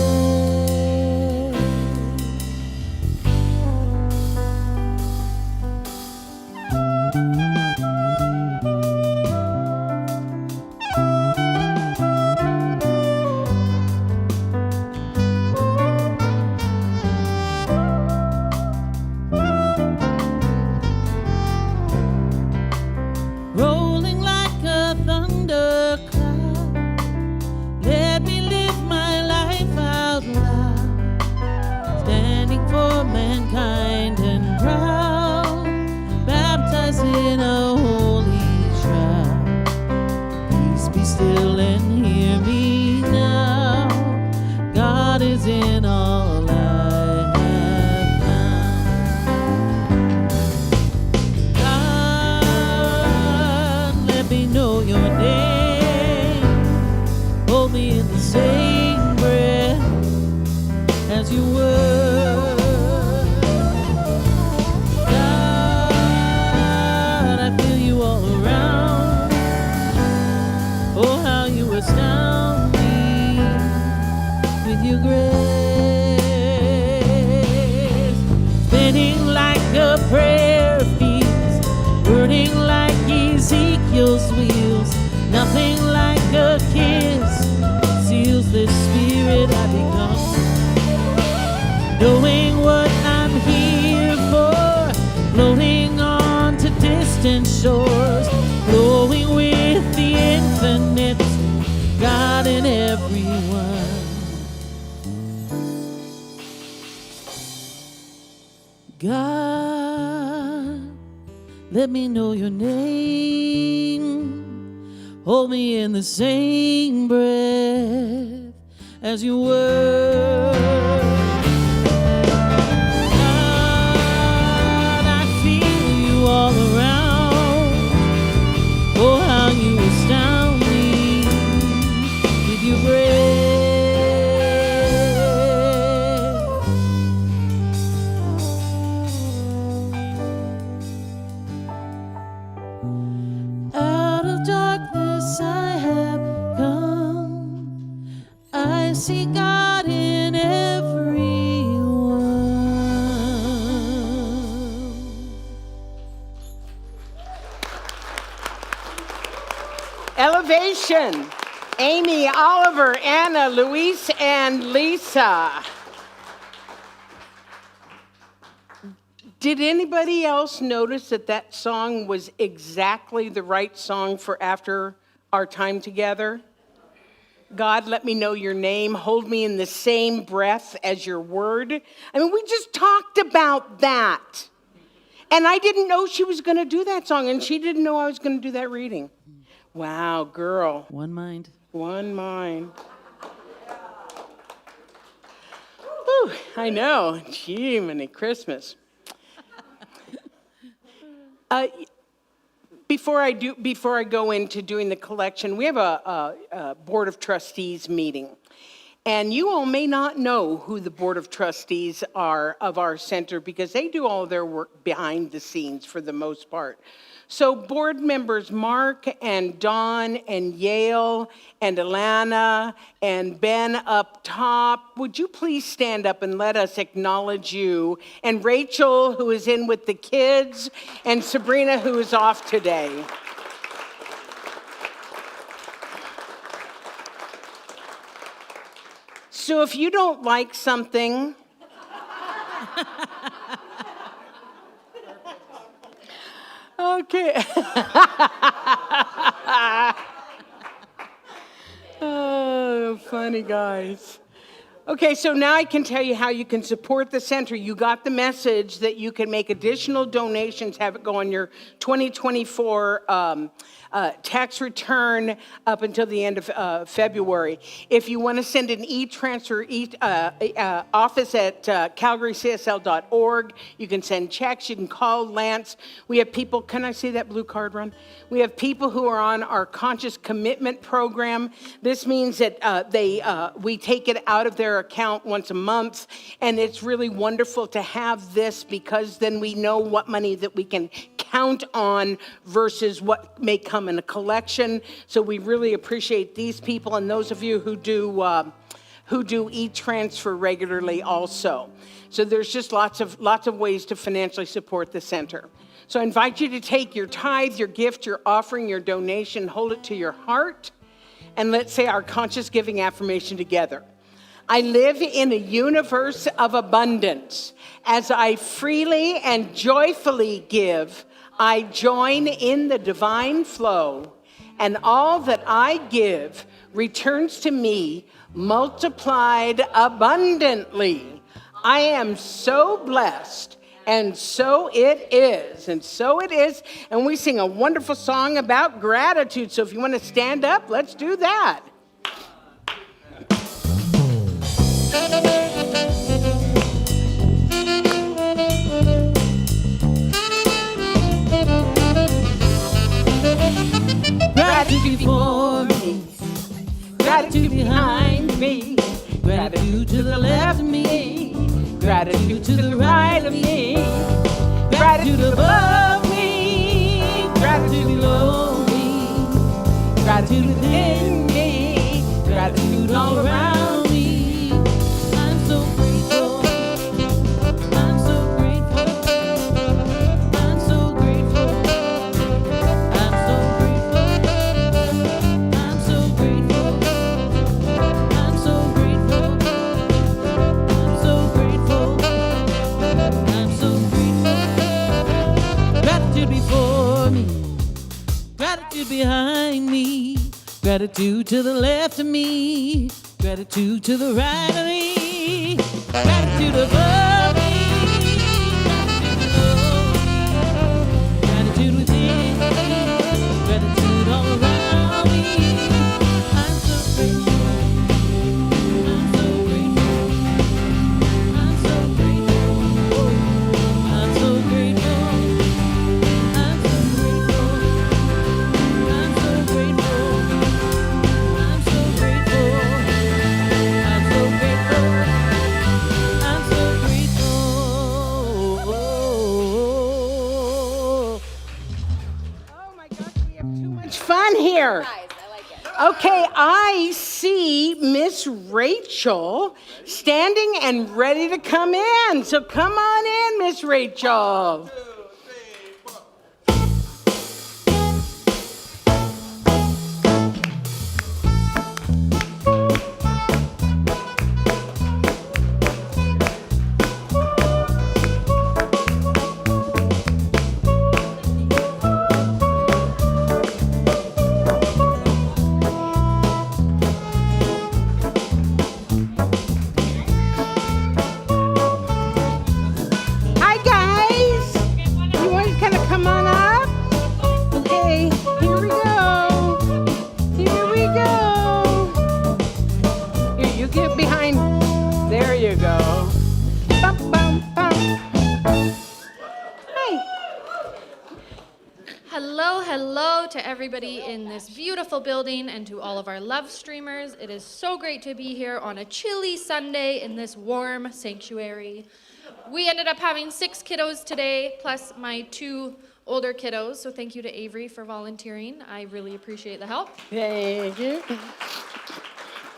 as you were. God, I feel you all around. Oh, how you astound me with your grace. Spinning like a prayer feast, burning like Ezekiel's wheels. Nothing like a kiss seals the spirit I become. Knowing what I'm here for, floating on to distant shores, flowing with the infinite, God in everyone. God, let me know your name. Hold me in the same breath as you were. God, I feel you all around. Oh, how you astound me with your grace. Out of darkness I have come. I see God in everyone. Elevation. Amy, Oliver, Anna, Luis, and Lisa. Did anybody else notice that that song was exactly the right song for after our time together? God, let me know your name. Hold me in the same breath as your word. I mean, we just talked about that. And I didn't know she was going to do that song, and she didn't know I was going to do that reading. Wow, girl. One mind. One mind. Whew, I know. Gee, many Christmas. Before I go into doing the collection, we have a Board of Trustees meeting. And you all may not know who the Board of Trustees are of our center because they do all their work behind the scenes for the most part. So board members Mark and Dawn and Yale and Alana and Ben up top, would you please stand up and let us acknowledge you? And Rachel, who is in with the kids, and Sabrina, who is off today. So if you don't like something, okay. Oh, funny guys. Okay, so now I can tell you how you can support the center. You got the message that you can make additional donations, have it go on your 2024 tax return up until the end of February. If you want to send an e-transfer, office at calgarycsl.org. You can send checks. You can call Lance. We have people, can I see that blue card run? We have people who are on our conscious commitment program. This means that we take it out of their account once a month, and it's really wonderful to have this because then we know what money that we can count on versus what may come in a collection. So we really appreciate these people and those of you who do e-transfer regularly also. So there's just lots of ways to financially support the center. So I invite you to take your tithe, your gift, your offering, your donation, hold it to your heart, and let's say our conscious giving affirmation together. I live in a universe of abundance. As I freely and joyfully give, I join in the divine flow, and all that I give returns to me multiplied abundantly. I am so blessed, and so it is, and so it is. And we sing a wonderful song about gratitude. So if you want to stand up, let's do that. Gratitude before me, gratitude behind me, gratitude to the left of me. me. Gratitude to the right of me. Gratitude above me. Gratitude below me. Gratitude within me. Gratitude all around me. I'm so grateful. I'm so grateful. I'm so grateful. I'm so grateful. I'm so grateful. I'm so grateful. I'm so grateful. I'm so grateful. Gratitude before me. Gratitude behind me. Gratitude to the left of me. Gratitude to the right of me. Gratitude above me. Gratitude below me. Gratitude within me. Gratitude all around me. I'm so grateful. I'm so grateful. I'm so grateful. I'm so grateful. I'm so grateful. I'm so grateful. I'm so grateful. I'm so grateful. I'm so grateful. Oh my gosh, we have too much fun here. Okay, I see Miss Rachel standing and ready to come in. So come on in, Miss Rachel. Hi, guys. You want to kind of come on up? Okay, here we go. Here we go. Here, you get behind. There you go. Bum, bum, bum. Hi. Hello to everybody in this beautiful building and to all of our love streamers. It is so great to be here on a chilly Sunday in this warm sanctuary. We ended up having 6 kiddos today, plus my 2 older kiddos, so thank you to Avery for volunteering. I really appreciate the help. Thank you.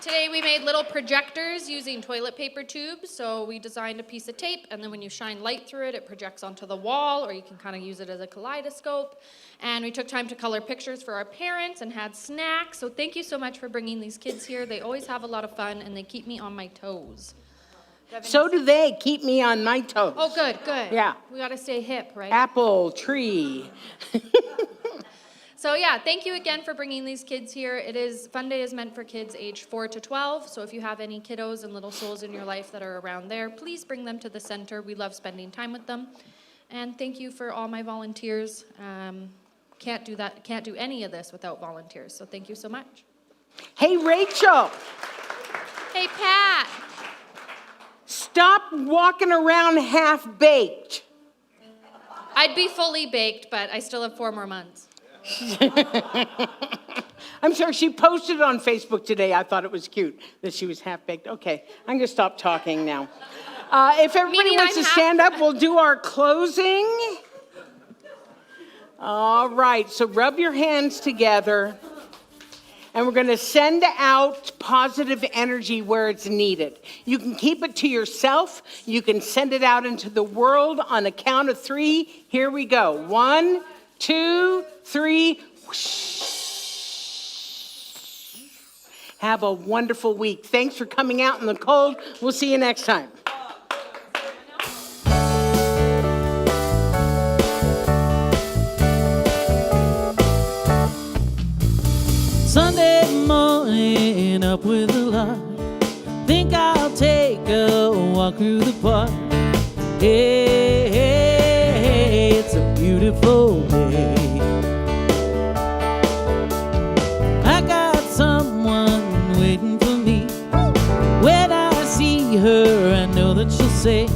Today we made little projectors using toilet paper tubes. So we designed a piece of tape, and then when you shine light through it, it projects onto the wall, or you can kind of use it as a kaleidoscope. And we took time to color pictures for our parents and had snacks. So thank you so much for bringing these kids here. They always have a lot of fun, and they keep me on my toes. So do they. Keep me on my toes. Oh, good. Yeah. We got to stay hip, right? Apple tree. So yeah, thank you again for bringing these kids here. Fun Day is meant for kids age 4 to 12. So if you have any kiddos and little souls in your life that are around there, please bring them to the center. We love spending time with them. And thank you for all my volunteers. Can't do any of this without volunteers. So thank you so much. Hey, Rachel. Hey, Pat. Stop walking around half-baked. I'd be fully baked, but I still have 4 more months. I'm sorry, she posted it on Facebook today. I thought it was cute that she was half-baked. Okay, I'm going to stop talking now. If everybody Meaning wants I'm to stand up, we'll do our closing. All right, so rub your hands together. And we're going to send out positive energy where it's needed. You can keep it to yourself. You can send it out into the world on a count of 3. Here we go. 1, 2, 3. Whoosh. Have a wonderful week. Thanks for coming out in the cold. We'll see you next time. Sunday morning up with a lark. Think I'll take a walk through the park. Hey, hey, it's a beautiful day. I got someone waiting for me. When I see her, I know that she'll say,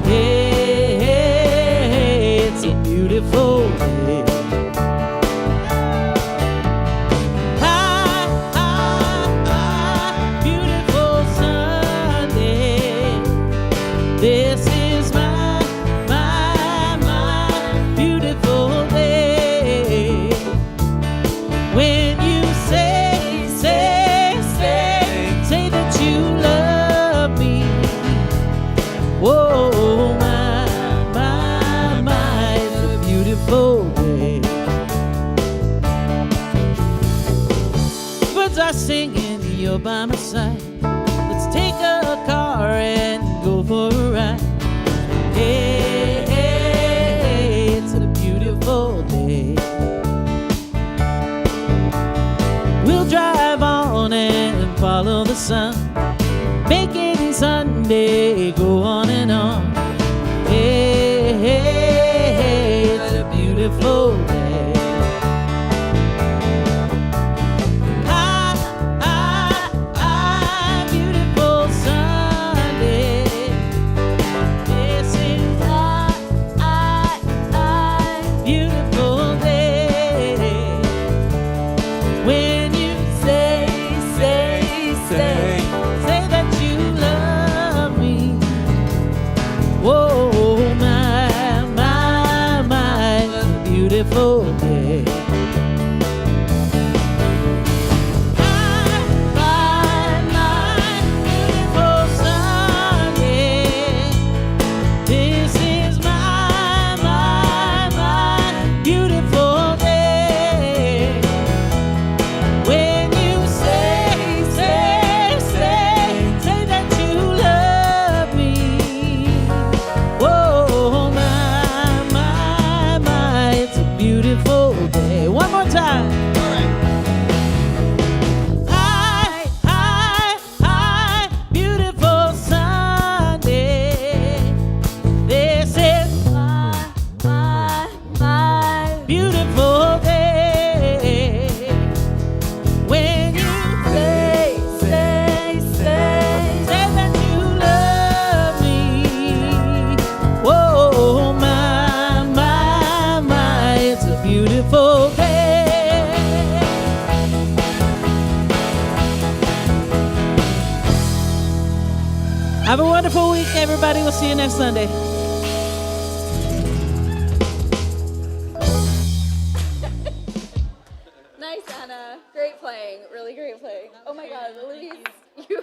hey, hey, it's a beautiful day. Beautiful Sunday. are singing, you're by my side. Let's take a car and go for a ride. Hey, hey, it's a beautiful day. We'll drive on and follow the sun, making Sunday go on and on. Hey, hey, hey, it's a beautiful day. Beautiful Sunday. This is beautiful day. When you say that you love me. Whoa, my, beautiful day. My beautiful Sunday. This is my beautiful day. When you say that you love me. Whoa, my, it's a beautiful day. One more time. Hi, beautiful Sunday. This is my beautiful day. When you say that you love me. Whoa, my, it's a beautiful day. Have a wonderful week, everybody. We'll see you next Sunday. Nice, Anna. Great playing. Really great playing. Oh my God, Louise, you.